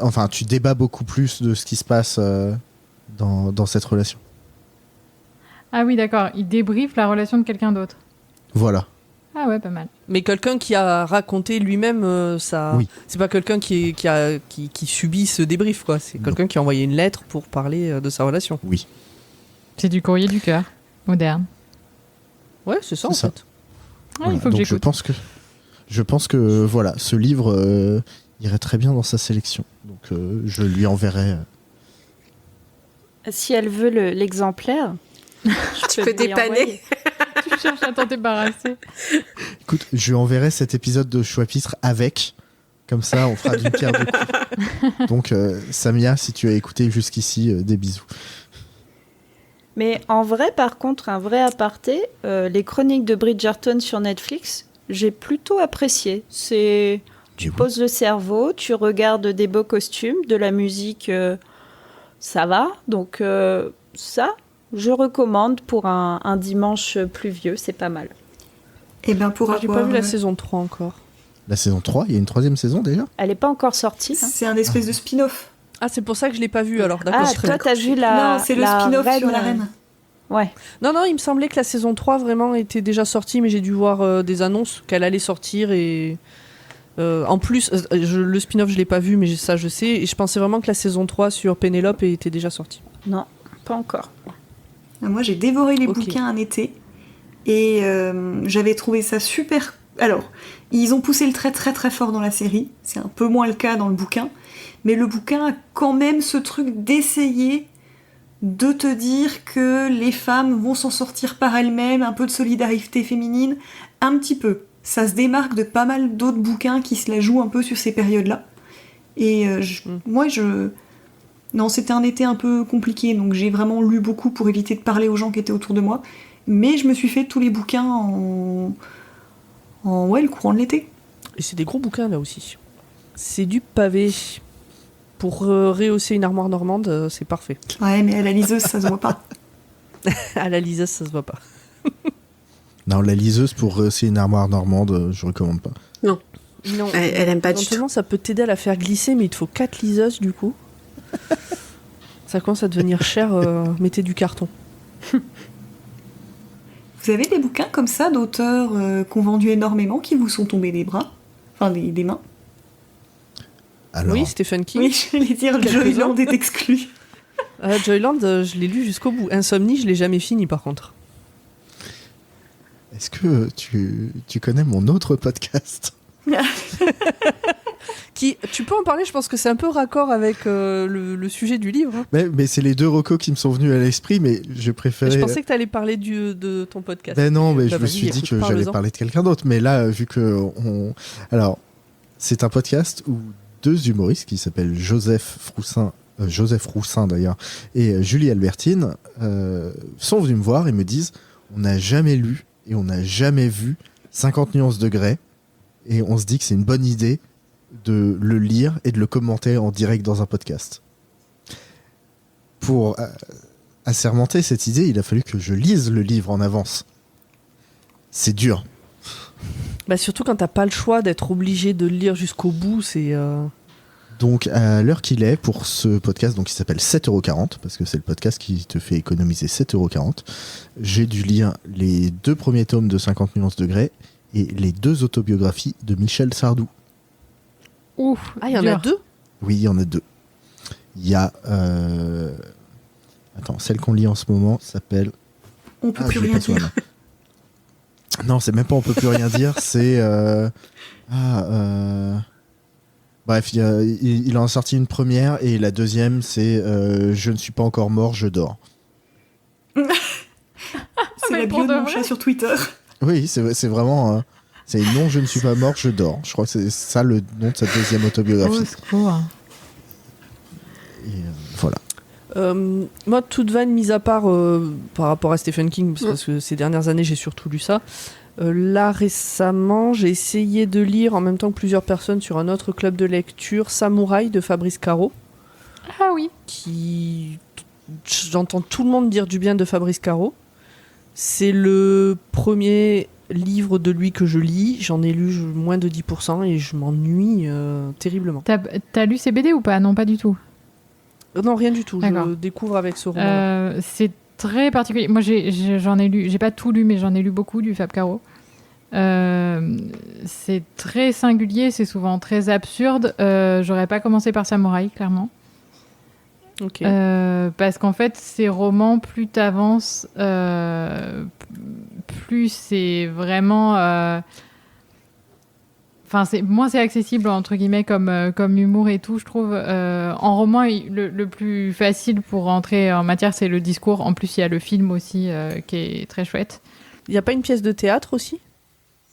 Enfin, tu débats beaucoup plus de ce qui se passe dans cette relation. Ah oui, d'accord. Ils débriefent la relation de quelqu'un d'autre. Voilà. Ah ouais, pas mal. Mais quelqu'un qui a raconté lui-même ça. Oui. C'est pas quelqu'un qui subit ce débrief, quoi. C'est Non. quelqu'un qui a envoyé une lettre pour parler de sa relation. Oui. C'est du courrier du cœur, moderne. Ouais, c'est ça, C'est en ça. fait. Ah, Voilà. il faut que Donc j'écoute. je pense que voilà, ce livre irait très bien dans sa sélection. Donc je lui enverrai... Si elle veut l'exemplaire, Tu peux dépanner. Tu cherches à t'en débarrasser. Écoute, je lui enverrai cet épisode de Choix-Pitre avec... Comme ça, on fera d'une pierre deux coups. Donc, Samia, si tu as écouté jusqu'ici, des bisous. Mais en vrai, par contre, un vrai aparté, les chroniques de Bridgerton sur Netflix, j'ai plutôt apprécié. Tu poses le cerveau, tu regardes des beaux costumes, de la musique, ça va. Donc ça, je recommande pour un dimanche pluvieux, c'est pas mal. Et ben pour J'ai pas vu la saison 3 encore. La saison 3, il y a une 3e saison déjà ? Elle n'est pas encore sortie. Hein. C'est un espèce de spin-off. Ah, c'est pour ça que je l'ai pas vu alors. D'accord. Ah, toi, t'as vu la. Non, c'est le la spin-off reine, sur la reine. Ouais. Non, il me semblait que la saison 3 vraiment était déjà sortie, mais j'ai dû voir des annonces qu'elle allait sortir et. En plus, le spin-off je l'ai pas vu, mais ça je sais, et je pensais vraiment que la saison 3 sur Pénélope était déjà sortie. Non, pas encore. Moi, j'ai dévoré les bouquins un été et j'avais trouvé ça super. Alors, ils ont poussé le trait très très fort dans la série, c'est un peu moins le cas dans le bouquin, mais le bouquin a quand même ce truc d'essayer de te dire que les femmes vont s'en sortir par elles-mêmes, un peu de solidarité féminine, un petit peu. Ça se démarque de pas mal d'autres bouquins qui se la jouent un peu sur ces périodes-là. Et Non, c'était un été un peu compliqué, donc j'ai vraiment lu beaucoup pour éviter de parler aux gens qui étaient autour de moi. Mais je me suis fait tous les bouquins le courant de l'été. Et c'est des gros bouquins là aussi. C'est du pavé. Pour rehausser une armoire normande, c'est parfait. Ouais, mais à la liseuse, ça se voit pas. À la liseuse, ça se voit pas. Non, la liseuse pour rehausser une armoire normande, je recommande pas. Non. Non, Elle aime pas du tout. Éventuellement, ça peut t'aider à la faire glisser, mais il te faut 4 liseuses du coup. Ça commence à devenir cher, mettez du carton. Vous avez des bouquins comme ça d'auteurs qui ont vendu énormément, qui vous sont tombés des bras, enfin des mains? Alors, Oui, Stephen King. Oui, j'allais dire Joyland est exclu. Joyland, je l'ai lu jusqu'au bout. Insomnie, je l'ai jamais fini par contre. est-ce que tu connais mon autre podcast ? Tu peux en parler, je pense que c'est un peu raccord avec le sujet du livre. Hein. Mais c'est les deux recos qui me sont venus à l'esprit, mais je préférais... Je pensais que tu allais parler de ton podcast. Ben non, mais Bah, je me vas-y, suis dit écoute, que j'allais parle-en. parler de quelqu'un d'autre. Mais là, vu que Alors, c'est un podcast où 2 humoristes qui s'appellent Joseph Roussin d'ailleurs, et Julie Albertine, sont venus me voir et me disent on n'a jamais lu et on n'a jamais vu 50 nuances de Grey, et on se dit que c'est une bonne idée de le lire et de le commenter en direct dans un podcast. Pour assermenter cette idée, il a fallu que je lise le livre en avance. C'est dur. Bah, surtout quand t'as pas le choix d'être obligé de le lire jusqu'au bout, c'est... Donc, à l'heure qu'il est, pour ce podcast, donc, qui s'appelle 7,40€, parce que c'est le podcast qui te fait économiser 7,40€, j'ai dû lire les 2 premiers tomes de 50 nuances de Grey et les 2 autobiographies de Michel Sardou. Ouf, Ah, il y en a 2 ? Oui, il y en a 2. Il y a... Attends, celle qu'on lit en ce moment s'appelle... On peut Ah, plus je l'ai rien pas sous la dire. main. Non, c'est même pas on peut plus rien dire, c'est... Bref, il en a sorti une première et la deuxième, c'est Je ne suis pas encore mort, je dors. C'est mais la pour bio de de mon vrai chat sur Twitter. Oui, c'est vraiment... c'est non, je ne suis pas mort, je dors. Je crois que c'est ça le nom de sa deuxième autobiographie. Au secours. Et, voilà. Moi, toute vanne mise à part par rapport à Stephen King, parce que ces dernières années, j'ai surtout lu ça. Là, récemment, j'ai essayé de lire en même temps que plusieurs personnes sur un autre club de lecture, Samouraï de Fabrice Caro. Ah oui. J'entends tout le monde dire du bien de Fabrice Caro. C'est le premier livre de lui que je lis. J'en ai lu moins de 10% et je m'ennuie terriblement. T'as lu ses BD ou pas? Non, pas du tout. Non, rien du tout. D'accord. Je découvre avec ce roman. C'est très particulier. Moi, j'en ai lu, j'ai pas tout lu, mais j'en ai lu beaucoup du Fab Caro. C'est très singulier, c'est souvent très absurde. J'aurais pas commencé par Samouraï, clairement. Ok. Parce qu'en fait, ces romans, plus t'avances, plus c'est vraiment... Enfin, moins c'est accessible, entre guillemets, comme humour et tout, je trouve. En roman, le plus facile pour rentrer en matière, c'est le discours. En plus, il y a le film aussi, qui est très chouette. Il n'y a pas une pièce de théâtre aussi ?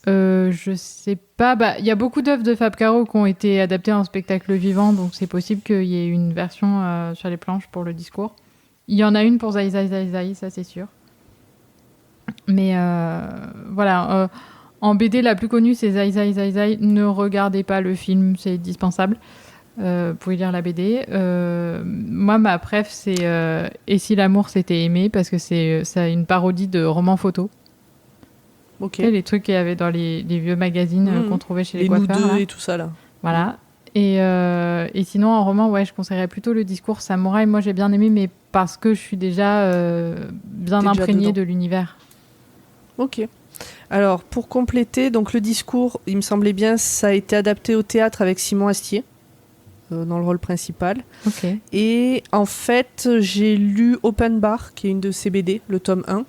Je sais pas. Il y a beaucoup d'œuvres de Fab Caro qui ont été adaptées en spectacle vivant, donc c'est possible qu'il y ait une version sur les planches pour le discours. Il y en a une pour Zai Zai Zai Zai, ça c'est sûr. Mais voilà, en BD, la plus connue, c'est Zai Zai Zai Zai. Ne regardez pas le film, c'est indispensable. Vous pouvez lire la BD. Moi, ma préf, c'est Et si l'amour s'était aimé, parce que c'est une parodie de roman photo. Ok. Les trucs qu'il y avait dans les vieux magazines qu'on trouvait chez les coiffeurs. Les nous deux là. et tout ça, là. Voilà. Et sinon, en roman, je conseillerais plutôt le discours Samouraï. Moi, j'ai bien aimé, mais parce que je suis déjà bien imprégnée de l'univers. Ok. Alors, pour compléter, donc le discours, il me semblait bien, ça a été adapté au théâtre avec Simon Astier, dans le rôle principal. Ok. Et en fait, j'ai lu Open Bar, qui est une de ses BD, le tome 1,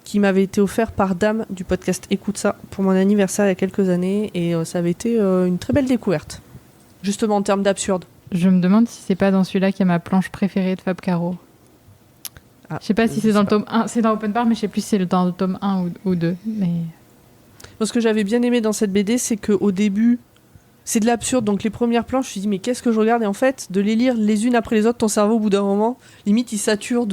qui m'avait été offert par Dame du podcast Écoute ça, pour mon anniversaire il y a quelques années, et ça avait été une très belle découverte. Justement en termes d'absurde. Je me demande si c'est pas dans celui-là qu'il y a ma planche préférée de Fab Caro. Je sais pas si c'est dans le tome 1, c'est dans Open Bar, mais je sais plus si c'est dans le tome 1 ou 2. Mais... Moi, ce que j'avais bien aimé dans cette BD, c'est qu'au début, c'est de l'absurde. Donc les premières planches, je me suis dit, mais qu'est-ce que je regarde ? Et en fait, de les lire les unes après les autres, ton cerveau, au bout d'un moment, limite, il sature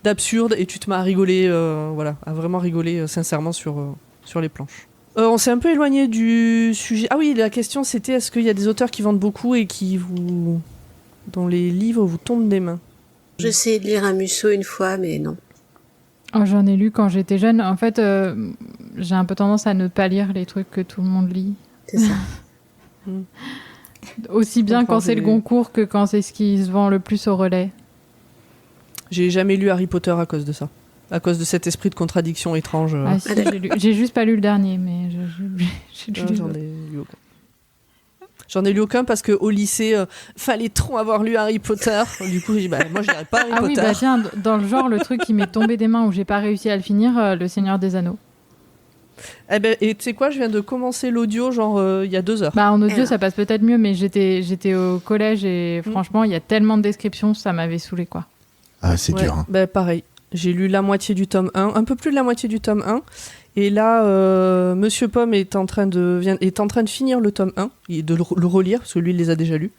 d'absurde et tu te mets à rigoler, à vraiment rigoler sincèrement sur les planches. On s'est un peu éloigné du sujet. Ah oui, la question c'était est-ce qu'il y a des auteurs qui vendent beaucoup et dont les livres vous tombent des mains ? J'ai essayé de lire un Musso une fois, mais non. Oh, j'en ai lu quand j'étais jeune. En fait, j'ai un peu tendance à ne pas lire les trucs que tout le monde lit. C'est ça. Aussi bien quand c'est le Goncourt que quand c'est ce qui se vend le plus au relais. J'ai jamais lu Harry Potter à cause de ça. À cause de cet esprit de contradiction étrange. Ah si, j'ai juste pas lu le dernier, mais j'en ai lu aucun. J'en ai lu aucun parce qu'au lycée, fallait trop avoir lu Harry Potter. Du coup, j'ai dit, moi, je lirai pas Harry Potter. Ah oui, tiens, dans le genre, le truc qui m'est tombé des mains où j'ai pas réussi à le finir, Le Seigneur des Anneaux. Eh ben, et tu sais quoi, je viens de commencer l'audio, il y a 2 heures. En audio, ça passe peut-être mieux, mais j'étais au collège et franchement, il y a tellement de descriptions, ça m'avait saoulée, quoi. Ah, c'est dur. Hein. Pareil. J'ai lu la moitié du tome 1, un peu plus de la moitié du tome 1. Et là, Monsieur Pomme est en train de finir le tome 1, et de le relire, parce que lui, il les a déjà lus.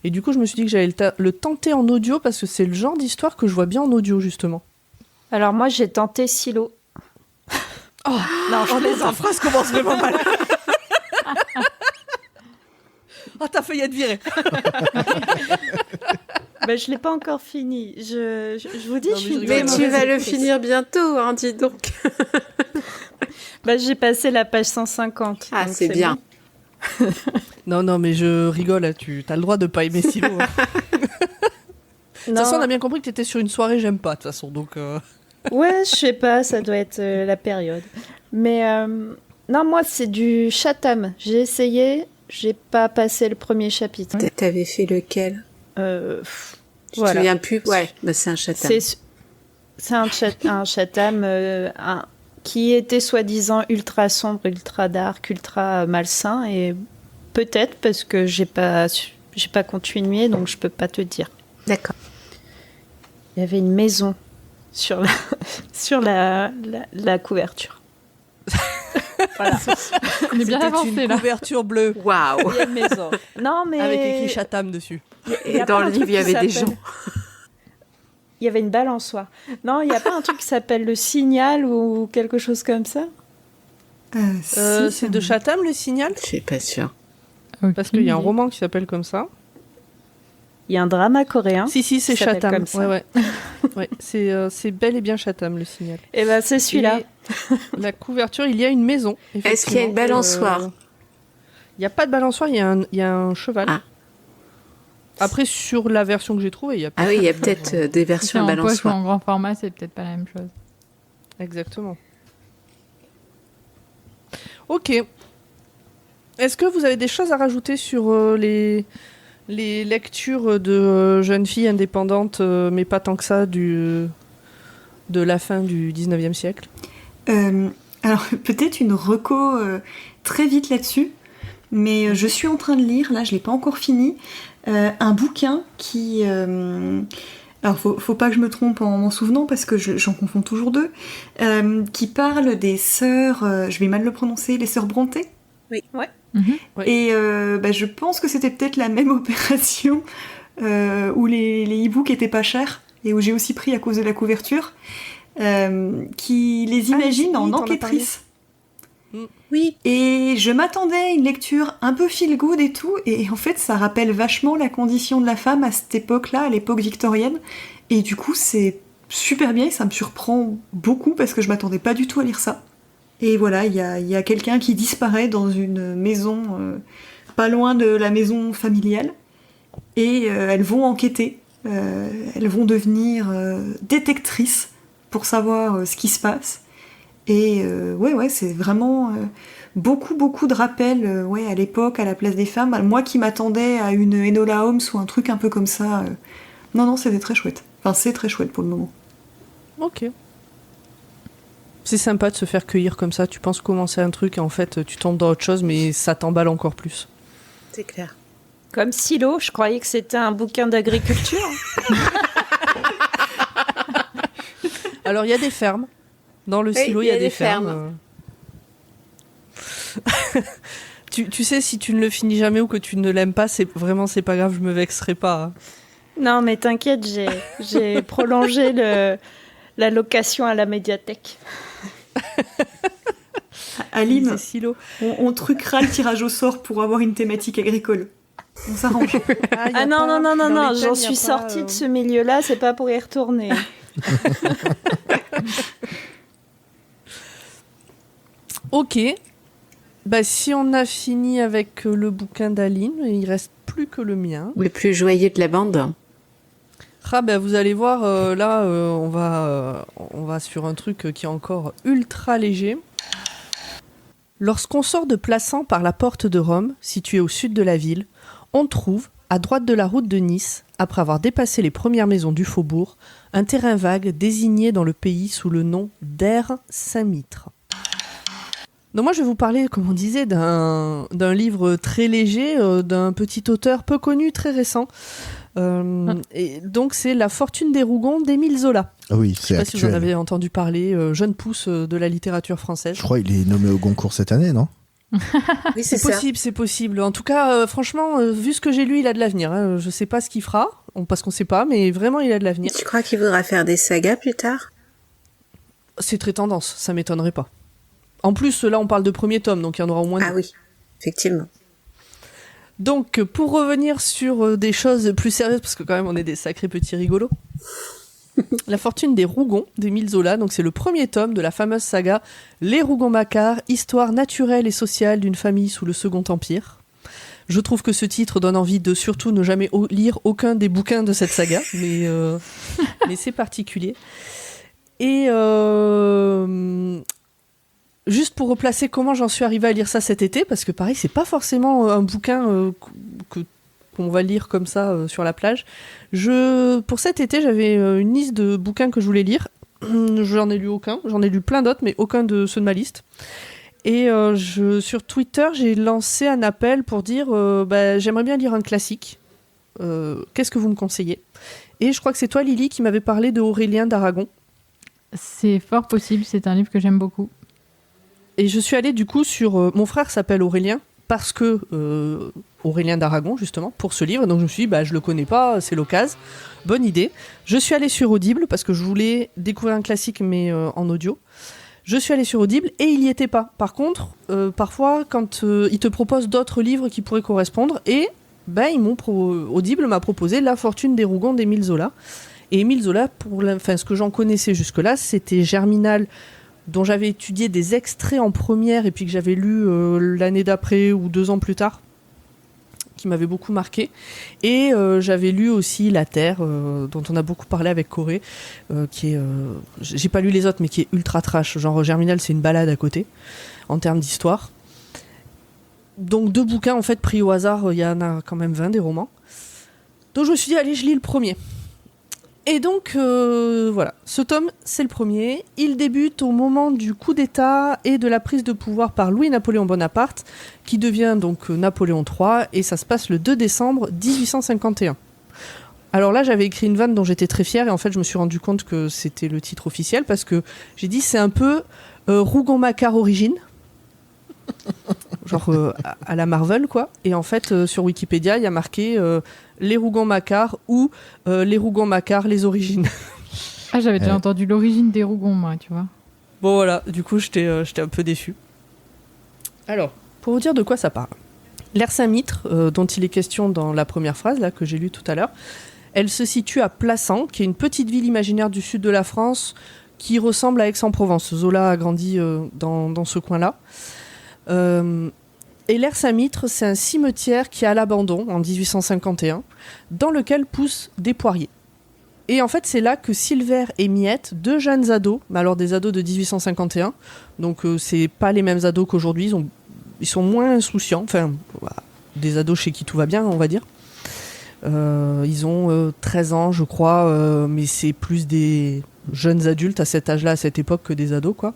Et du coup, je me suis dit que j'allais le tenter en audio, parce que c'est le genre d'histoire que je vois bien en audio, justement. Alors moi, j'ai tenté Silo. Oh non, sa phrase commence vraiment mal. Ah, t'as failli être virée. Je l'ai pas encore fini. Je vous dis, mais tu vas le finir bientôt, hein, dis donc. J'ai passé la page 150. Ah, c'est bien. Bon. Non, mais je rigole, là, t'as le droit de pas aimer Silo. Hein. De toute façon, on a bien compris que t'étais sur une soirée j'aime pas, de toute façon, donc... Ouais, je sais pas, ça doit être la période. Mais non, moi, c'est du Chatham. J'ai essayé, j'ai pas passé le premier chapitre. T'avais fait lequel ? Je me souviens plus. Ouais, c'est un Chatham. C'est un Chatham qui était soi-disant ultra sombre, ultra dark, ultra malsain, et peut-être parce que j'ai pas continué, donc je peux pas te dire. D'accord. Il y avait une maison sur la couverture. Voilà. On est bien avancé là. Une couverture bleue. Waouh. Il y a une maison. Non, mais avec écrit Chatham dessus. Et dans le livre, il y avait des gens. Il y avait une balançoire. Non, il n'y a pas un truc qui s'appelle le Signal ou quelque chose comme ça ? C'est de Chatham, le Signal ? Je suis pas sûre. Okay. Parce qu'il y a un roman qui s'appelle comme ça. Il y a un drama coréen. Si, c'est Chatham. Comme ça. Ouais. Ouais, c'est bel et bien Chatham, le Signal. Et c'est celui-là. Et la couverture, il y a une maison. Est-ce qu'il y a une balançoire ? Il n'y a pas de balançoire, il y a un cheval. Ah. Après, sur la version que j'ai trouvée, il y a Ah oui, il y a peut-être des versions en balançoires. poche ou en grand format, c'est peut-être pas la même chose. Exactement. Ok. Est-ce que vous avez des choses à rajouter sur les lectures de jeunes filles indépendantes, mais pas tant que ça, de la fin du 19e siècle ? Alors, peut-être une reco très vite là-dessus, mais je suis en train de lire, là je ne l'ai pas encore fini, un bouquin qui alors faut pas que je me trompe en m'en souvenant parce que j'en confonds toujours deux, qui parle des sœurs, je vais mal le prononcer, les sœurs Brontë. Oui. Ouais. Et je pense que c'était peut-être la même opération où les e-books étaient pas chers et où j'ai aussi pris à cause de la couverture, qui les imagine en enquêtrice. Oui. Et je m'attendais à une lecture un peu feel good et tout, et en fait ça rappelle vachement la condition de la femme à cette époque-là, à l'époque victorienne, et du coup c'est super bien et ça me surprend beaucoup parce que je m'attendais pas du tout à lire ça. Et voilà, il y a quelqu'un qui disparaît dans une maison pas loin de la maison familiale, et elles vont enquêter, elles vont devenir détectrices pour savoir ce qui se passe. Et c'est vraiment beaucoup de rappels à l'époque, à la place des femmes. Moi qui m'attendais à une Enola Holmes ou un truc un peu comme ça. Non, c'était très chouette. Enfin, c'est très chouette pour le moment. Ok. C'est sympa de se faire cueillir comme ça. Tu penses commencer un truc et en fait tu tombes dans autre chose, mais ça t'emballe encore plus. C'est clair. Comme Silo, je croyais que c'était un bouquin d'agriculture. Alors il y a des fermes. Dans le silo, il y a des fermes. Tu sais, si tu ne le finis jamais ou que tu ne l'aimes pas, c'est pas grave, je me vexerai pas. Hein. Non, mais t'inquiète, j'ai prolongé la location à la médiathèque. Aline, Silo. On truquera le tirage au sort pour avoir une thématique agricole. On s'arrange. Non, j'en suis sortie de ce milieu-là, c'est pas pour y retourner. Ok. Bah, si on a fini avec le bouquin d'Aline, il reste plus que le mien. Le plus joyeux de la bande. Ah bah, vous allez voir, on va sur un truc qui est encore ultra léger. Lorsqu'on sort de Plassans par la porte de Rome, située au sud de la ville, on trouve, à droite de la route de Nice, après avoir dépassé les premières maisons du faubourg, un terrain vague désigné dans le pays sous le nom d'Aire Saint-Mitre. Donc moi je vais vous parler, comme on disait, d'un livre très léger, d'un petit auteur peu connu, très récent. Et donc c'est La Fortune des Rougons d'Émile Zola. Ah oui, Je c'est sais pas actuel. si vous en avez entendu parler, jeune pousse de la littérature française. Je crois qu'il est nommé au Goncourt cette année, non ? Oui, C'est possible. En tout cas, franchement, vu ce que j'ai lu, il a de l'avenir. Hein. Je sais pas ce qu'il fera, parce qu'on sait pas, mais vraiment, il a de l'avenir. Tu crois qu'il voudra faire des sagas plus tard ? C'est très tendance, ça m'étonnerait pas. En plus, là, on parle de premier tome, donc il y en aura au moins deux. Ah oui, effectivement. Donc, pour revenir sur des choses plus sérieuses, parce que quand même, on est des sacrés petits rigolos. La Fortune des Rougons d'Émile Zola, donc c'est le premier tome de la fameuse saga Les Rougon-Macquart, histoire naturelle et sociale d'une famille sous le Second Empire. Je trouve que ce titre donne envie de surtout ne jamais lire aucun des bouquins de cette saga, mais c'est particulier. Et juste pour replacer comment j'en suis arrivée à lire ça cet été, parce que pareil, c'est pas forcément un bouquin qu'on va lire comme ça sur la plage. Pour cet été, j'avais une liste de bouquins que je voulais lire. J'en ai lu aucun. J'en ai lu plein d'autres, mais aucun de ceux de ma liste. Et sur Twitter, j'ai lancé un appel pour dire j'aimerais bien lire un classique. Qu'est-ce que vous me conseillez ? Et je crois que c'est toi, Lily, qui m'avait parlé de Aurélien d'Aragon. C'est fort possible, c'est un livre que j'aime beaucoup. Et je suis allée du coup sur... mon frère s'appelle Aurélien, parce que Aurélien d'Aragon, justement, pour ce livre. Donc je me suis dit, je le connais pas, c'est l'occasion. Bonne idée. Je suis allée sur Audible, parce que je voulais découvrir un classique, mais en audio. Je suis allée sur Audible, et il y était pas. Par contre, parfois, quand ils te proposent d'autres livres qui pourraient correspondre, et Audible m'a proposé La Fortune des Rougons d'Émile Zola. Et Émile Zola, ce que j'en connaissais jusque-là, c'était Germinal, dont j'avais étudié des extraits en première et puis que j'avais lu l'année d'après ou 2 ans plus tard, qui m'avait beaucoup marqué. Et j'avais lu aussi La Terre, dont on a beaucoup parlé avec Corée, qui est... j'ai pas lu les autres, mais qui est ultra trash. Genre Germinal, c'est une balade à côté, en termes d'histoire. Donc 2 bouquins, en fait, pris au hasard, il y en a quand même 20, des romans. Donc je me suis dit, allez, je lis le premier. Et donc, voilà, ce tome, c'est le premier. Il débute au moment du coup d'État et de la prise de pouvoir par Louis-Napoléon Bonaparte, qui devient donc Napoléon III, et ça se passe le 2 décembre 1851. Alors là, j'avais écrit une vanne dont j'étais très fière et en fait, je me suis rendu compte que c'était le titre officiel parce que j'ai dit c'est un peu Rougon-Macquart origine. Genre à la Marvel, quoi. Et en fait, sur Wikipédia, il y a marqué les Rougon-Macquart ou les Rougon-Macquart, les origines. Ah, j'avais déjà entendu l'origine des Rougons, moi, tu vois. Bon, voilà, du coup, j'étais un peu déçue. Alors, pour vous dire de quoi ça parle. L'Aire Saint-Mitre, dont il est question dans la première phrase, là, que j'ai lue tout à l'heure, elle se situe à Plassans, qui est une petite ville imaginaire du sud de la France qui ressemble à Aix-en-Provence. Zola a grandi dans ce coin-là. Et l'Aire Saint-Mitre, c'est un cimetière qui est à l'abandon en 1851, dans lequel poussent des poiriers. Et en fait, c'est là que Silver et Miette, deux jeunes ados, mais alors des ados de 1851, donc c'est pas les mêmes ados qu'aujourd'hui, ils sont moins insouciants, enfin, des ados chez qui tout va bien, on va dire. Ils ont 13 ans, je crois, mais c'est plus des jeunes adultes à cet âge-là, à cette époque, que des ados, quoi.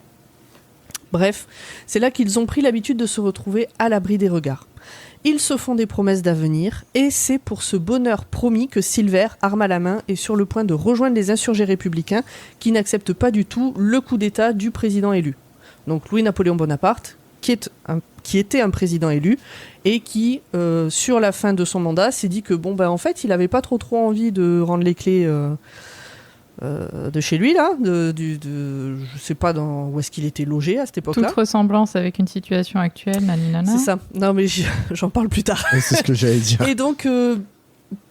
Bref, c'est là qu'ils ont pris l'habitude de se retrouver à l'abri des regards. Ils se font des promesses d'avenir, et c'est pour ce bonheur promis que Silver, arme à la main, est sur le point de rejoindre les insurgés républicains qui n'acceptent pas du tout le coup d'État du président élu. Donc Louis-Napoléon Bonaparte, qui était un président élu, et qui, sur la fin de son mandat, s'est dit que, en fait, il n'avait pas trop envie de rendre les clés de chez lui, là, je sais pas où est-ce qu'il était logé à cette époque-là. Toute ressemblance avec une situation actuelle, naninana. C'est ça. Non, mais j'en parle plus tard. C'est ce que j'allais dire. Et donc,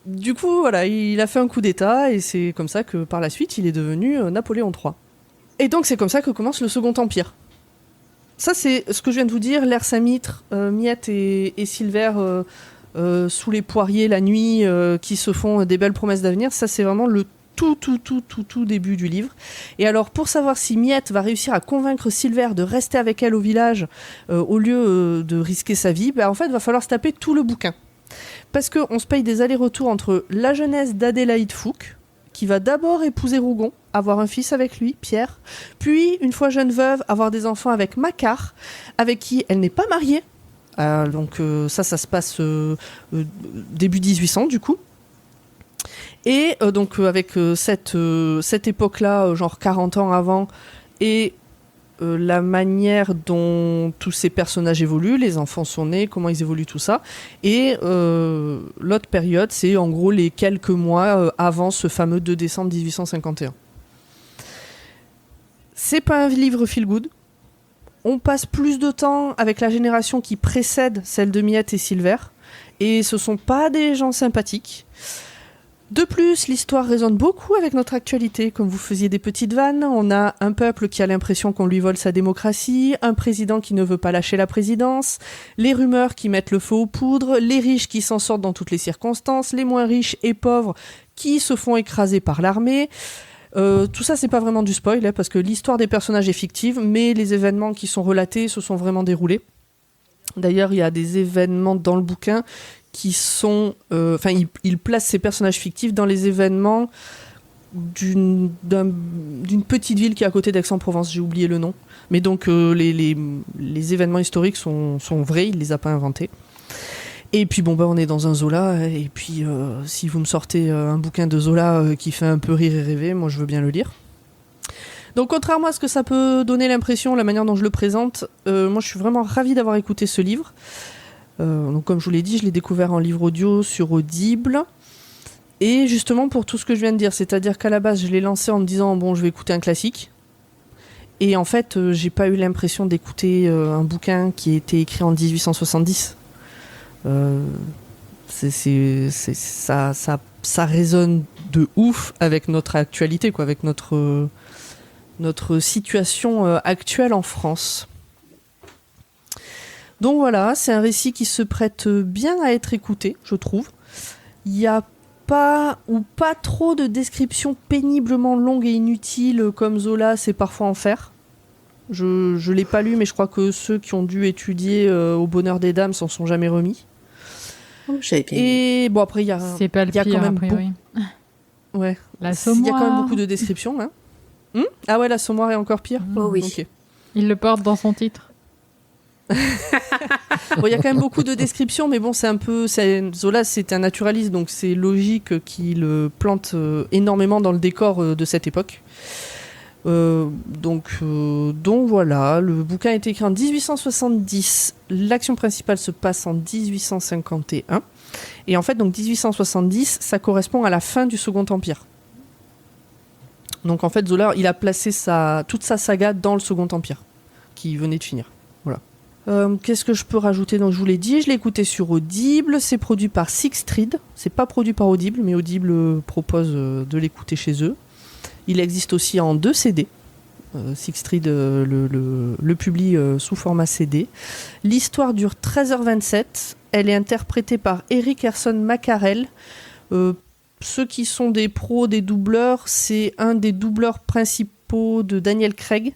du coup, voilà, il a fait un coup d'État, et c'est comme ça que, par la suite, il est devenu Napoléon III. Et donc, c'est comme ça que commence le Second Empire. Ça, c'est ce que je viens de vous dire. L'Aire Saint-Mitre, Miette et Silver sous les poiriers la nuit, qui se font des belles promesses d'avenir. Ça, c'est vraiment le tout début du livre. Et alors, pour savoir si Miette va réussir à convaincre Silver de rester avec elle au village au lieu de risquer sa vie, en fait, il va falloir se taper tout le bouquin. Parce qu'on se paye des allers-retours entre la jeunesse d'Adélaïde Fouque, qui va d'abord épouser Rougon, avoir un fils avec lui, Pierre, puis, une fois jeune veuve, avoir des enfants avec Macquart, avec qui elle n'est pas mariée. Donc ça se passe début 1800, du coup. Et donc avec cette époque-là, genre 40 ans avant, et la manière dont tous ces personnages évoluent, les enfants sont nés, comment ils évoluent, tout ça. Et l'autre période, c'est en gros les quelques mois avant ce fameux 2 décembre 1851. C'est pas un livre feel good. On passe plus de temps avec la génération qui précède celle de Miette et Silver, et ce sont pas des gens sympathiques. De plus, l'histoire résonne beaucoup avec notre actualité. Comme vous faisiez des petites vannes, on a un peuple qui a l'impression qu'on lui vole sa démocratie, un président qui ne veut pas lâcher la présidence, les rumeurs qui mettent le feu aux poudres, les riches qui s'en sortent dans toutes les circonstances, les moins riches et pauvres qui se font écraser par l'armée. Tout ça, c'est pas vraiment du spoil, parce que l'histoire des personnages est fictive, mais les événements qui sont relatés se sont vraiment déroulés. D'ailleurs, il y a des événements dans le bouquin qui sont... il place ces personnages fictifs dans les événements d'une petite ville qui est à côté d'Aix-en-Provence, j'ai oublié le nom. Mais donc, les événements historiques sont vrais, il les a pas inventés. Et puis on est dans un Zola, et puis si vous me sortez un bouquin de Zola qui fait un peu rire et rêver, moi je veux bien le lire. Donc contrairement à ce que ça peut donner l'impression, la manière dont je le présente, moi je suis vraiment ravie d'avoir écouté ce livre. Donc comme je vous l'ai dit, je l'ai découvert en livre audio sur Audible. Et justement pour tout ce que je viens de dire, c'est-à-dire qu'à la base je l'ai lancé en me disant je vais écouter un classique. Et en fait j'ai pas eu l'impression d'écouter un bouquin qui a été écrit en 1870. Ça résonne de ouf avec notre actualité, quoi, avec notre situation actuelle en France. Donc voilà, c'est un récit qui se prête bien à être écouté, je trouve. Il n'y a pas trop de descriptions péniblement longues et inutiles comme Zola sait parfois en faire. Je l'ai pas lu, mais je crois que ceux qui ont dû étudier Au bonheur des dames s'en sont jamais remis. Oh, j'avais bien. Et il y a... C'est pas le pire, quand même a priori. Ouais. L'Assommoir. Il y a quand même beaucoup de descriptions. Ah ouais, l'Assommoir est encore pire. Oh oui. Okay. Il le porte dans son titre. Bon, il y a quand même beaucoup de descriptions, mais bon, Zola, c'est un naturaliste, donc c'est logique qu'il plante énormément dans le décor de cette époque. Donc voilà, le bouquin a été écrit en 1870, l'action principale se passe en 1851, et en fait, donc 1870, ça correspond à la fin du Second Empire. Donc en fait, Zola, il a placé toute sa saga dans le Second Empire, qui venait de finir. Voilà. Qu'est-ce que je peux rajouter? Donc je vous l'ai dit, je l'ai écouté sur Audible, c'est produit par Sixthread, c'est pas produit par Audible, mais Audible propose de l'écouter chez eux. Il existe aussi en 2 CD. Sixthread le publie sous format CD. L'histoire dure 13h27. Elle est interprétée par Eric Herson Mackarel. Ceux qui sont des pros, des doubleurs, c'est un des doubleurs principaux de Daniel Craig.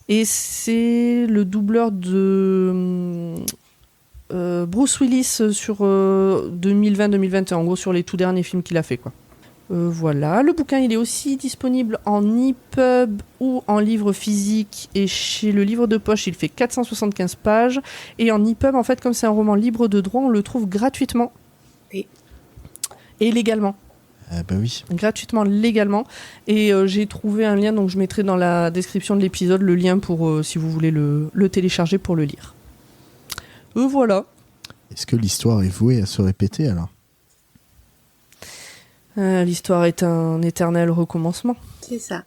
Et c'est le doubleur de Bruce Willis sur 2020-2021. En gros, sur les tout derniers films qu'il a fait, quoi. Voilà, le bouquin il est aussi disponible en e-pub ou en livre physique, et chez le livre de poche il fait 475 pages, et en e-pub en fait comme c'est un roman libre de droit on le trouve gratuitement. Oui. Et légalement. Bah oui. Gratuitement, légalement, et j'ai trouvé un lien, donc je mettrai dans la description de l'épisode le lien pour si vous voulez le télécharger pour le lire. Voilà. Est-ce que l'histoire est vouée à se répéter alors? L'histoire est un éternel recommencement. C'est ça.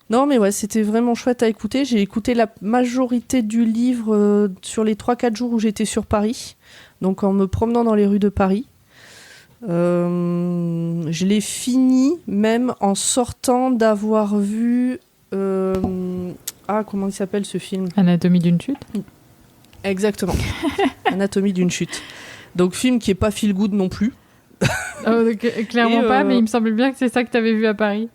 Non, mais ouais, c'était vraiment chouette à écouter. J'ai écouté la majorité du livre sur les 3-4 jours où j'étais sur Paris, donc en me promenant dans les rues de Paris. Je l'ai fini même en sortant d'avoir vu... comment il s'appelle ce film? Anatomie d'une chute. Exactement. Anatomie d'une chute. Donc film qui est pas feel good non plus. Clairement pas, mais il me semble bien que c'est ça que tu avais vu à Paris.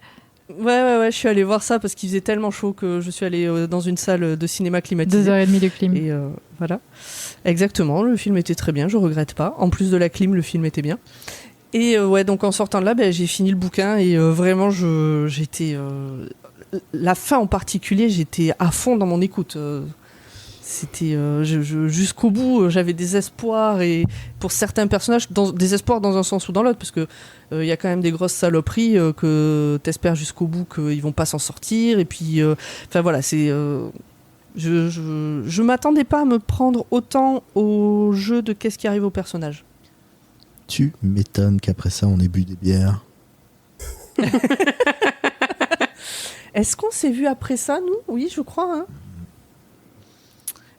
Ouais, je suis allée voir ça parce qu'il faisait tellement chaud que je suis allée dans une salle de cinéma climatisée. 2h30 de clim. Et voilà. Exactement, le film était très bien, je regrette pas. En plus de la clim, le film était bien. Et ouais, donc en sortant de là, j'ai fini le bouquin et vraiment, j'étais... la fin en particulier, j'étais à fond dans mon écoute. C'était jusqu'au bout, j'avais des espoirs, et pour certains personnages, des espoirs dans un sens ou dans l'autre, parce que y a quand même des grosses saloperies que t'espères jusqu'au bout qu'ils vont pas s'en sortir, et puis enfin voilà, c'est je m'attendais pas à me prendre autant au jeu de qu'est-ce qui arrive au personnage. Tu m'étonnes qu'après ça on ait bu des bières. Est-ce qu'on s'est vu après ça, nous? Oui, je crois, hein.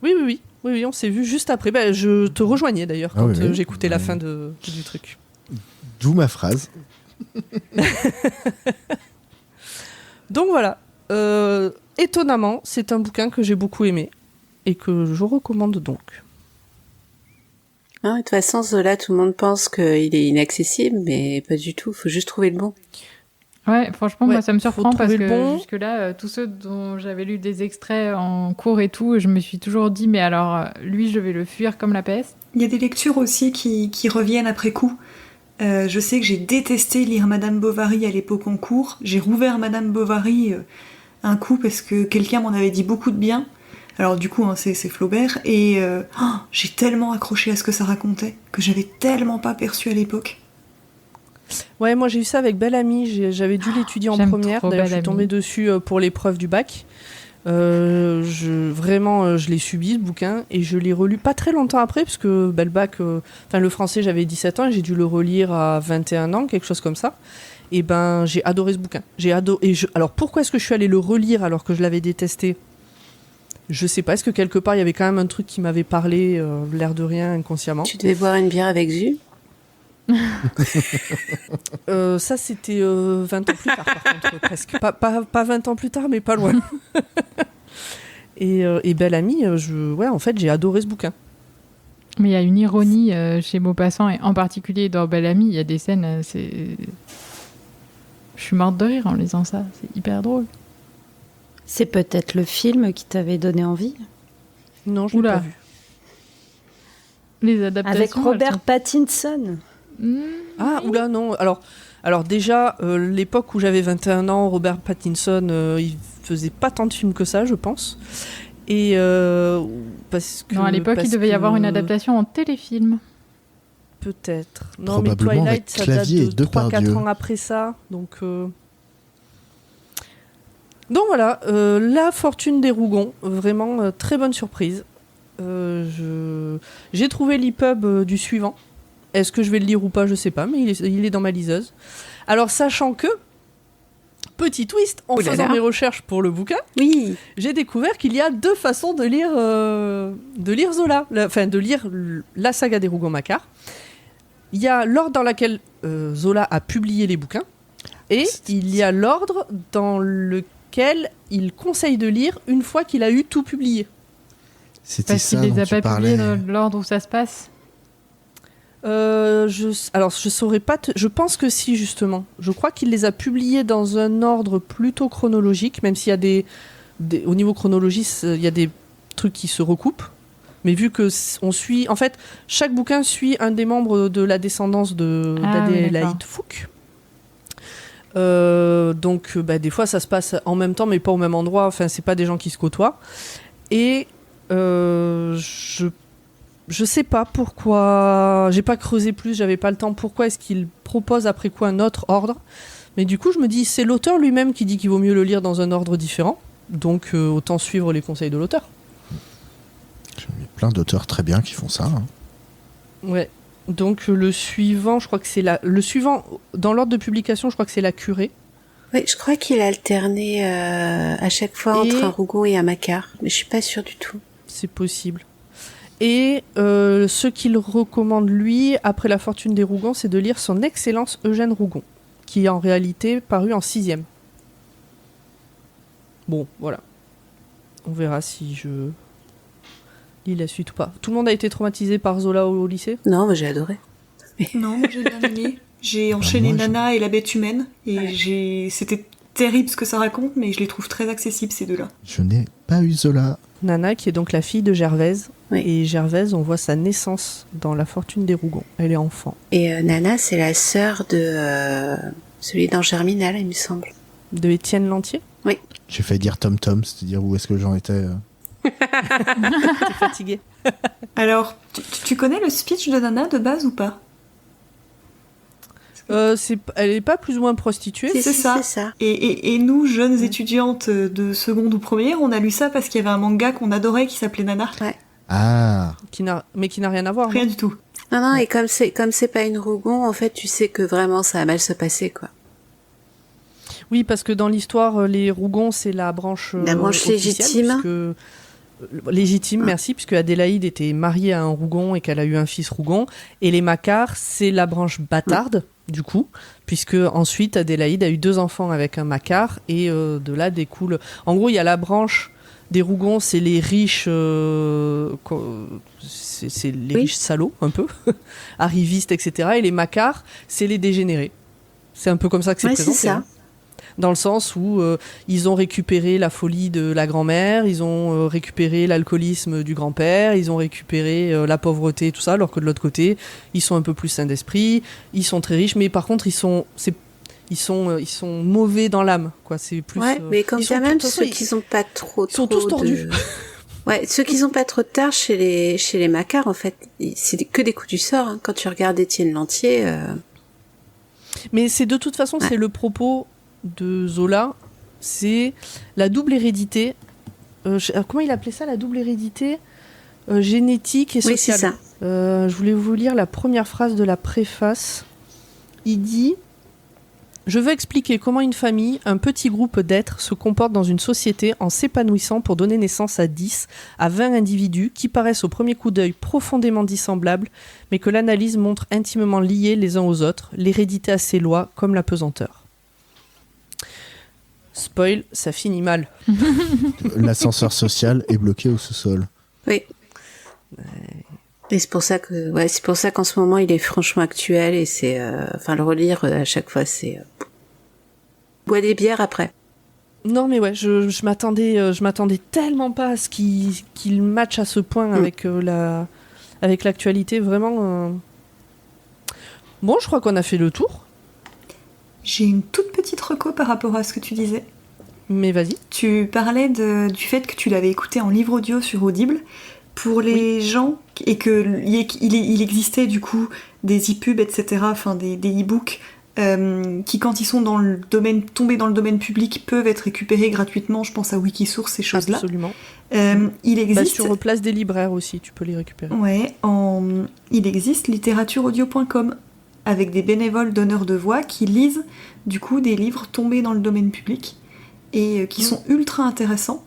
Oui, on s'est vu juste après. Je te rejoignais d'ailleurs quand j'écoutais la fin du truc. D'où ma phrase. Donc voilà. Étonnamment, c'est un bouquin que j'ai beaucoup aimé et que je recommande donc. De toute façon, Zola, tout le monde pense qu'il est inaccessible, mais pas du tout. Il faut juste trouver le bon. Ouais, franchement, moi, ça me surprend parce que bon. jusque-là, tous ceux dont j'avais lu des extraits en cours et tout, je me suis toujours dit, mais alors, lui, je vais le fuir comme la peste. Il y a des lectures aussi qui reviennent après coup. Je sais que j'ai détesté lire Madame Bovary à l'époque en cours. J'ai rouvert Madame Bovary un coup parce que quelqu'un m'en avait dit beaucoup de bien. Alors du coup, c'est Flaubert. Et j'ai tellement accroché à ce que ça racontait que j'avais tellement pas perçu à l'époque. Ouais, moi j'ai eu ça avec Belle Amie, j'avais dû l'étudier en première, d'ailleurs je suis tombée dessus pour l'épreuve du bac. Je l'ai subi ce bouquin et je l'ai relu pas très longtemps après, parce que le bac, le français j'avais 17 ans et j'ai dû le relire à 21 ans, quelque chose comme ça. Et j'ai adoré ce bouquin. Alors pourquoi est-ce que je suis allée le relire alors que je l'avais détesté? Je sais pas, est-ce que quelque part il y avait quand même un truc qui m'avait parlé, l'air de rien, inconsciemment. Tu devais boire une bière avec Zu? Ça c'était 20 ans plus tard par contre, presque pas 20 ans plus tard mais pas loin. et Belle Amie, en fait j'ai adoré ce bouquin. Mais il y a une ironie chez Maupassant, et en particulier dans Belle Amie, il y a des scènes, je suis morte de rire en lisant ça, c'est hyper drôle. C'est peut-être le film qui t'avait donné envie? Non, je l'ai pas vu. Les adaptations avec Robert Pattinson. Oula, non. Alors déjà, l'époque où j'avais 21 ans, Robert Pattinson, il faisait pas tant de films que ça, je pense. Et parce que... Non, à l'époque, il devait y avoir une adaptation en téléfilm. Peut-être. Non, mais Probablement Twilight, avec ça Clavier date et de 3-4 Depardieu. ans après ça. Donc voilà, La Fortune des Rougons. Vraiment, très bonne surprise. J'ai trouvé l'EPUB du suivant. Est-ce que je vais le lire ou pas, je sais pas, mais il est dans ma liseuse. Alors, sachant que, petit twist, en faisant mes recherches pour le bouquin, Oui. j'ai découvert qu'il y a 2 façons de lire Zola, de lire la saga des Rougon-Macquart. Il y a l'ordre dans lequel Zola a publié les bouquins, et il y a l'ordre dans lequel il conseille de lire une fois qu'il a eu tout publié. C'était Parce qu'il ça les dont a tu pas publiés parlais. dans l'ordre où ça se passe. Alors, je saurais pas. Je pense que si, justement. Je crois qu'il les a publiés dans un ordre plutôt chronologique, même s'il y a au niveau chronologie, il y a des trucs qui se recoupent. Mais vu que on suit, en fait, chaque bouquin suit un des membres de la descendance d'Adélaïde Fouque. Donc, des fois, ça se passe en même temps, mais pas au même endroit. Enfin, c'est pas des gens qui se côtoient. Et je sais pas pourquoi. J'ai pas creusé plus, j'avais pas le temps. Pourquoi est-ce qu'il propose après coup un autre ordre ? Mais du coup, je me dis, c'est l'auteur lui-même qui dit qu'il vaut mieux le lire dans un ordre différent. Donc, autant suivre les conseils de l'auteur. Il y a plein d'auteurs très bien qui font ça. Hein. Ouais. Donc, le suivant, je crois que c'est le suivant, dans l'ordre de publication, je crois que c'est La Curée. Oui, je crois qu'il a alterné à chaque fois entre un Rougon et un Macquart, mais je suis pas sûre du tout. C'est possible. Et ce qu'il recommande, lui, après La Fortune des Rougons, c'est de lire Son Excellence Eugène Rougon, qui est en réalité paru en 6e. Bon, voilà. On verra si je lis la suite ou pas. Tout le monde a été traumatisé par Zola au lycée ? Non, mais j'ai adoré. Non, moi j'ai bien aimé. J'ai enchaîné Nana et la bête humaine, et c'était terrible ce que ça raconte, mais je les trouve très accessibles ces deux-là. Je n'ai pas eu Zola. Nana, qui est donc la fille de Gervaise. Oui. Et Gervaise, on voit sa naissance dans La Fortune des Rougons. Elle est enfant. Et Nana, c'est la sœur de celui dans Germinal, il me semble. De Étienne Lantier ? Oui. J'ai failli dire Tom Tom, c'est-à-dire où est-ce que j'en étais. T'es fatiguée. Alors, tu connais le speech de Nana de base ou pas ? Elle est pas plus ou moins prostituée. C'est ça. Et nous, jeunes étudiantes de seconde ou première, on a lu ça parce qu'il y avait un manga qu'on adorait qui s'appelait Nana. Ouais. Ah. Mais qui n'a rien à voir. Rien non du tout. Non, et comme c'est pas une Rougon, en fait, tu sais que vraiment ça va mal se passer, quoi. Oui, parce que dans l'histoire, les Rougons, c'est la branche légitime. Légitime, merci, puisque Adélaïde était mariée à un Rougon et qu'elle a eu un fils Rougon. Et les Macquart, c'est la branche bâtarde, du coup, puisque ensuite Adélaïde a eu 2 enfants avec un Macquart, et de là découle... En gros, il y a la branche des Rougons, c'est les riches... c'est les riches salauds, un peu, arrivistes, etc. Et les Macquart, c'est les dégénérés. C'est un peu comme ça que c'est présenté. C'est ça. Hein. Dans le sens où ils ont récupéré la folie de la grand-mère, ils ont récupéré l'alcoolisme du grand-père, ils ont récupéré la pauvreté, tout ça, alors que de l'autre côté, ils sont un peu plus sains d'esprit, ils sont très riches, mais par contre, ils sont mauvais dans l'âme, quoi. C'est plus. Ouais, mais comme ça, même ceux qui sont pas trop. Ils sont tous tordus. Ouais, ceux qui sont pas trop tard chez les Macquart, en fait, c'est que des coups du sort. Hein. Quand tu regardes Étienne Lantier. Mais c'est de toute façon, c'est le propos de Zola, c'est la double hérédité. Comment il appelait ça, la double hérédité génétique et sociale. Oui, c'est ça. Je voulais vous lire la première phrase de la préface. Il dit « Je veux expliquer comment une famille, un petit groupe d'êtres, se comporte dans une société en s'épanouissant pour donner naissance à 10, à 20 individus qui paraissent au premier coup d'œil profondément dissemblables, mais que l'analyse montre intimement liés les uns aux autres, l'hérédité à ses lois comme la pesanteur. » Spoil, ça finit mal. L'ascenseur social est bloqué au sous-sol. Oui. Et c'est pour ça qu'en ce moment il est franchement actuel et c'est, le relire à chaque fois c'est bois des bières après. Non mais ouais, je m'attendais tellement pas à ce qu'il match à ce point avec l'actualité, vraiment. Bon, je crois qu'on a fait le tour. J'ai une toute petite reco par rapport à ce que tu disais. Mais vas-y. Tu parlais du fait que tu l'avais écouté en livre audio sur Audible. Pour les gens, et qu'il existait du coup des e-pubs, etc., enfin des e-books, qui quand ils sont tombés dans le domaine public peuvent être récupérés gratuitement, je pense à Wikisource, ces choses-là. Absolument. Il existe... sur Place des libraires aussi, tu peux les récupérer. Ouais, il existe littératureaudio.com, avec des bénévoles donneurs de voix qui lisent du coup des livres tombés dans le domaine public, et qui sont ultra intéressants.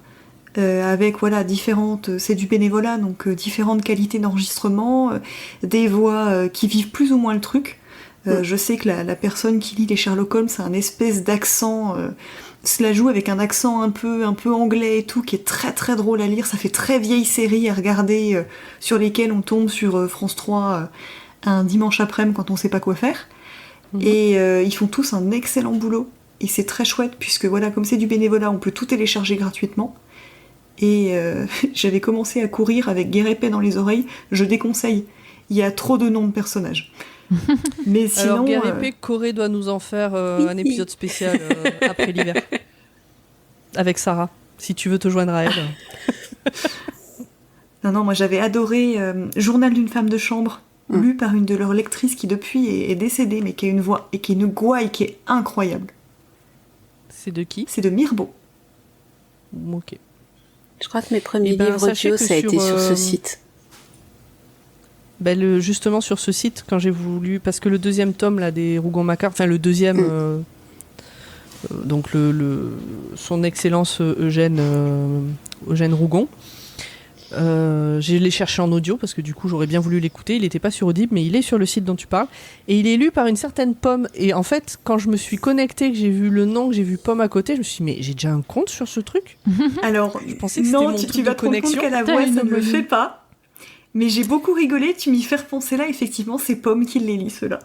Avec différentes, c'est du bénévolat, donc différentes qualités d'enregistrement, des voix qui vivent plus ou moins le truc. Je sais que la personne qui lit les Sherlock Holmes a un espèce d'accent, cela joue avec un accent un peu anglais et tout, qui est très très drôle à lire. Ça fait très vieille série à regarder, sur lesquelles on tombe sur France 3 un dimanche après-midi quand on sait pas quoi faire. Et ils font tous un excellent boulot. Et c'est très chouette, puisque comme c'est du bénévolat, on peut tout télécharger gratuitement. Et j'avais commencé à courir avec Guérépé dans les oreilles. Je déconseille. Il y a trop de noms de personnages. Mais sinon, alors Guérépé, Corée doit nous en faire un épisode spécial après l'hiver. Avec Sarah, si tu veux te joindre à elle. Non, moi j'avais adoré Journal d'une femme de chambre, lu par une de leurs lectrices qui depuis est décédée, mais qui a une voix et qui est une gouaille qui est incroyable. C'est de qui ? C'est de Mirbeau. Ok. Je crois que mes premiers livres audio, ça a été sur ce site. Justement sur ce site, quand j'ai voulu... Parce que le deuxième tome là, des Rougon-Macquart, enfin le deuxième... donc son excellence Eugène Rougon, je l'ai cherché en audio parce que du coup j'aurais bien voulu l'écouter. Il n'était pas sur Audible, mais il est sur le site dont tu parles. Et il est lu par une certaine Pomme. Et en fait, quand je me suis connectée, que j'ai vu le nom, que j'ai vu Pomme à côté, je me suis dit, mais j'ai déjà un compte sur ce truc ? Alors, je pensais que c'était mon truc tu vas de te rendre compte connexion. qu'à la voix, ça ne le fait pas. Mais j'ai beaucoup rigolé, tu m'y fais repenser là, effectivement, c'est Pomme qui les lit, ceux-là.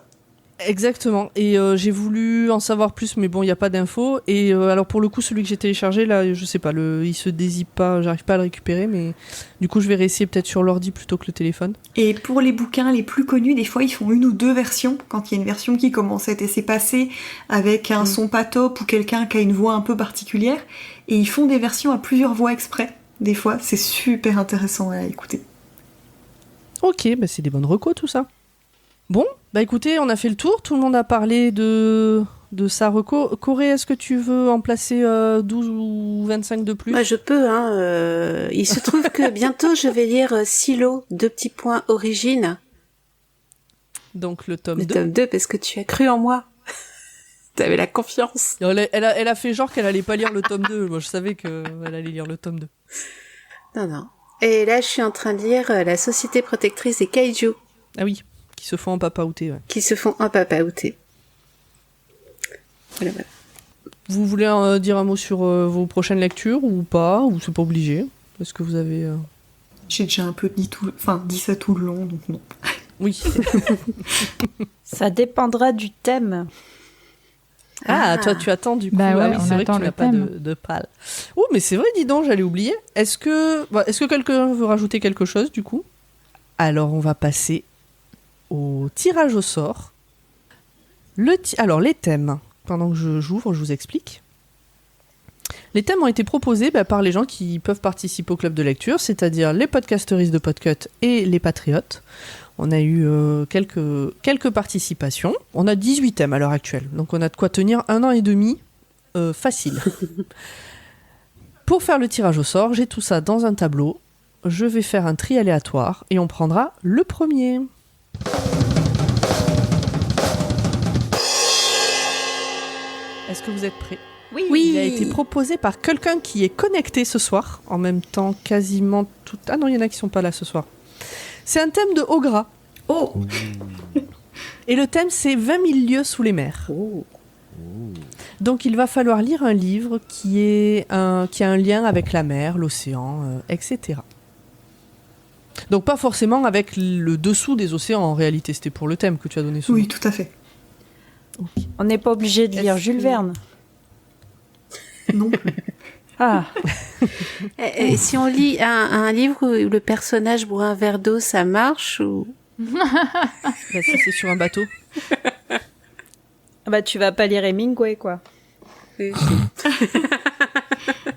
Exactement, et j'ai voulu en savoir plus, mais bon, il n'y a pas d'infos. Et alors pour le coup, celui que j'ai téléchargé, là, je sais pas, il se dézippe pas, j'arrive pas à le récupérer, mais du coup, je vais réessayer peut-être sur l'ordi plutôt que le téléphone. Et pour les bouquins les plus connus, des fois, ils font une ou deux versions. Quand il y a une version qui commence à être assez passée, avec un son pas top ou quelqu'un qui a une voix un peu particulière, et ils font des versions à plusieurs voix exprès. Des fois, c'est super intéressant à écouter. Ok, c'est des bonnes recos tout ça. Bon, écoutez, on a fait le tour, tout le monde a parlé de sa reco. Corée, est-ce que tu veux en placer 12 ou 25 de plus ? Je peux, il se trouve que bientôt je vais lire Silo, Origine. Donc le tome 2. Le tome 2, parce que tu as cru en moi. T'avais la confiance. Elle a fait genre qu'elle allait pas lire le tome 2. Moi, je savais qu'elle allait lire le tome 2. Non. Et là, je suis en train de lire La Société protectrice des kaiju. Ah oui, qui se font empapaouter. Ouais. Qui se font empapaouter. Voilà. Vous voulez dire un mot sur vos prochaines lectures ou pas ? Ou c'est pas obligé ? Est-ce que vous avez... J'ai déjà un peu dit ça tout le long, donc non. Oui. Ça dépendra du thème. Ah, toi, tu attends du coup. Bah ouais, oui, c'est vrai que tu n'as pas de pal. Oh, mais c'est vrai, dis donc, j'allais oublier. Est-ce que quelqu'un veut rajouter quelque chose, du coup ? Alors, on va passer au tirage au sort. Alors, les thèmes. Pendant que j'ouvre, je vous explique. Les thèmes ont été proposés par les gens qui peuvent participer au club de lecture, c'est-à-dire les podcasteristes de Podcut et les patriotes. On a eu quelques participations. On a 18 thèmes à l'heure actuelle. Donc on a de quoi tenir 1 an et demi facile. Pour faire le tirage au sort, j'ai tout ça dans un tableau. Je vais faire un tri aléatoire et on prendra le premier. Est-ce que vous êtes prêts ? Oui. Il a été proposé par quelqu'un qui est connecté ce soir. En même temps, quasiment tout... Ah non, il y en a qui sont pas là ce soir. C'est un thème de haut gras. Oh. Et le thème, c'est 20 000 lieues sous les mers. Oh. Donc, il va falloir lire un livre qui a un lien avec la mer, l'océan, etc. Donc, pas forcément avec le dessous des océans, en réalité. C'était pour le thème que tu as donné souvent. Oui, tout à fait. Okay. On n'est pas obligé de lire Jules Verne. Non. Ah. Et si on lit un livre où le personnage boit un verre d'eau, ça marche ou... Si c'est sur un bateau. Tu vas pas lire Hemingway, quoi.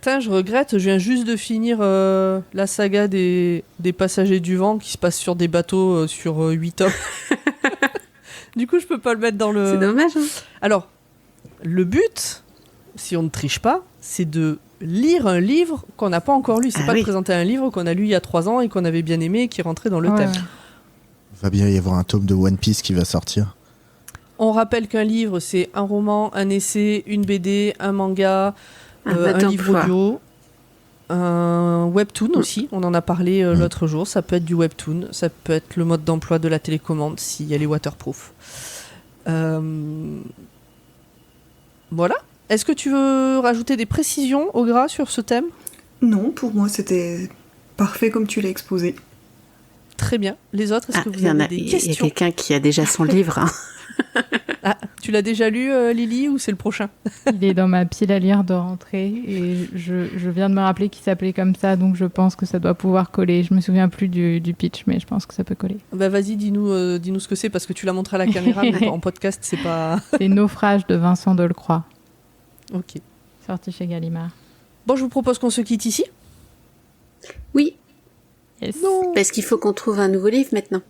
certains, je regrette, je viens juste de finir la saga des Passagers du Vent qui se passe sur des bateaux sur 8 tomes. Du coup, je peux pas le mettre dans le... C'est dommage, hein. Alors, le but, si on ne triche pas, c'est de lire un livre qu'on n'a pas encore lu. C'est pas de présenter un livre qu'on a lu il y a 3 ans et qu'on avait bien aimé et qui rentrait dans le thème. Il va bien y avoir un tome de One Piece qui va sortir. On rappelle qu'un livre, c'est un roman, un essai, une BD, un manga, un livre audio, un webtoon aussi. On en a parlé l'autre jour. Ça peut être du webtoon, ça peut être le mode d'emploi de la télécommande si elle est waterproof. Voilà. Est-ce que tu veux rajouter des précisions, Ogra, sur ce thème ? Non, pour moi, c'était parfait comme tu l'as exposé. Très bien. Les autres, est-ce que vous avez des questions ? Il y a quelqu'un qui a déjà son livre. Hein. Ah, tu l'as déjà lu, Lily, ou c'est le prochain ? Il est dans ma pile à lire de rentrée et je viens de me rappeler qu'il s'appelait comme ça, donc je pense que ça doit pouvoir coller. Je me souviens plus du pitch, mais je pense que ça peut coller. Bah vas-y, dis-nous ce que c'est, parce que tu l'as montré à la caméra, mais en podcast, c'est pas... C'est Naufrage de Vincent Delcroix. Ok. Sorti chez Gallimard. Bon, je vous propose qu'on se quitte ici. Oui. Yes. Non. Parce qu'il faut qu'on trouve un nouveau livre maintenant.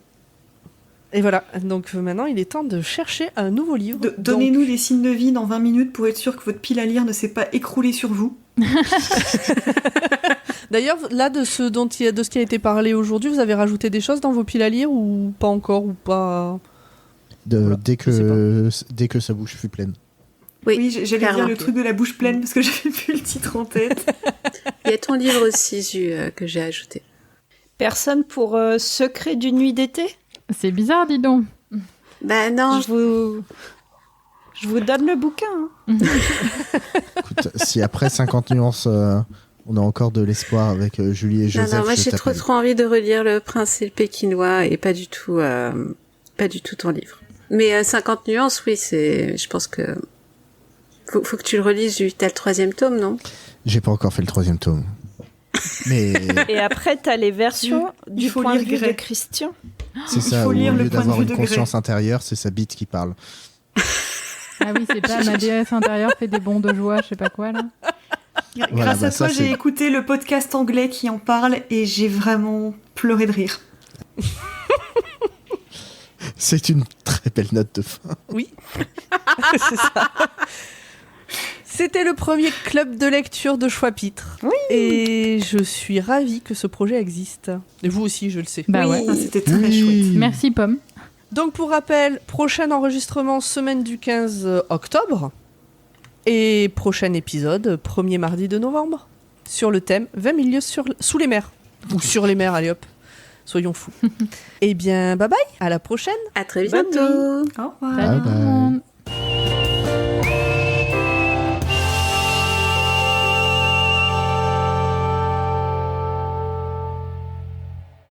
Et voilà, donc maintenant il est temps de chercher un nouveau livre. Donnez-nous des signes de vie dans 20 minutes pour être sûr que votre pile à lire ne s'est pas écroulée sur vous. D'ailleurs, là, de ce qui a été parlé aujourd'hui, vous avez rajouté des choses dans vos piles à lire ou pas encore, ou pas voilà, dès que sa bouche fut pleine. Oui, j'allais dire le truc de la bouche pleine parce que j'avais plus le titre en tête. Il y a ton livre aussi, que j'ai ajouté. Personne pour Secret d'une nuit d'été ? C'est bizarre, dis donc. Bah non. Je vous donne le bouquin. Hein. Écoute, si après 50 nuances, on a encore de l'espoir avec Julie et Joseph. Non, moi j'ai trop envie de relire Le Prince et le Pékinois et pas du tout ton livre. Mais 50 nuances, oui, je pense que faut que tu le relises. T'as le 3e tome, non ? J'ai pas encore fait le 3e tome. Mais Et après, t'as les versions du point de vue de Christian. c'est ça, au lieu d'avoir une conscience intérieure, c'est sa bite qui parle. Ah oui, c'est pas ma déesse intérieure fait des bonds de joie, je sais pas quoi là. Grâce à toi, j'ai écouté le podcast anglais qui en parle et j'ai vraiment pleuré de rire. C'est une très belle note de fin. Oui, c'est ça. C'était le premier club de lecture de Choix-Pitre. Oui. Et je suis ravie que ce projet existe. Et vous aussi, je le sais. Bah oui. ouais. C'était très chouette. Merci Pomme. Donc pour rappel, prochain enregistrement semaine du 15 octobre. Et prochain épisode, 1er mardi de novembre. Sur le thème 20 000 lieues sous les mers. Ou sur les mers, allez hop. Soyons fous. Eh bien, bye bye, à la prochaine. À très Bonne bientôt. Au revoir. Salut tout le monde.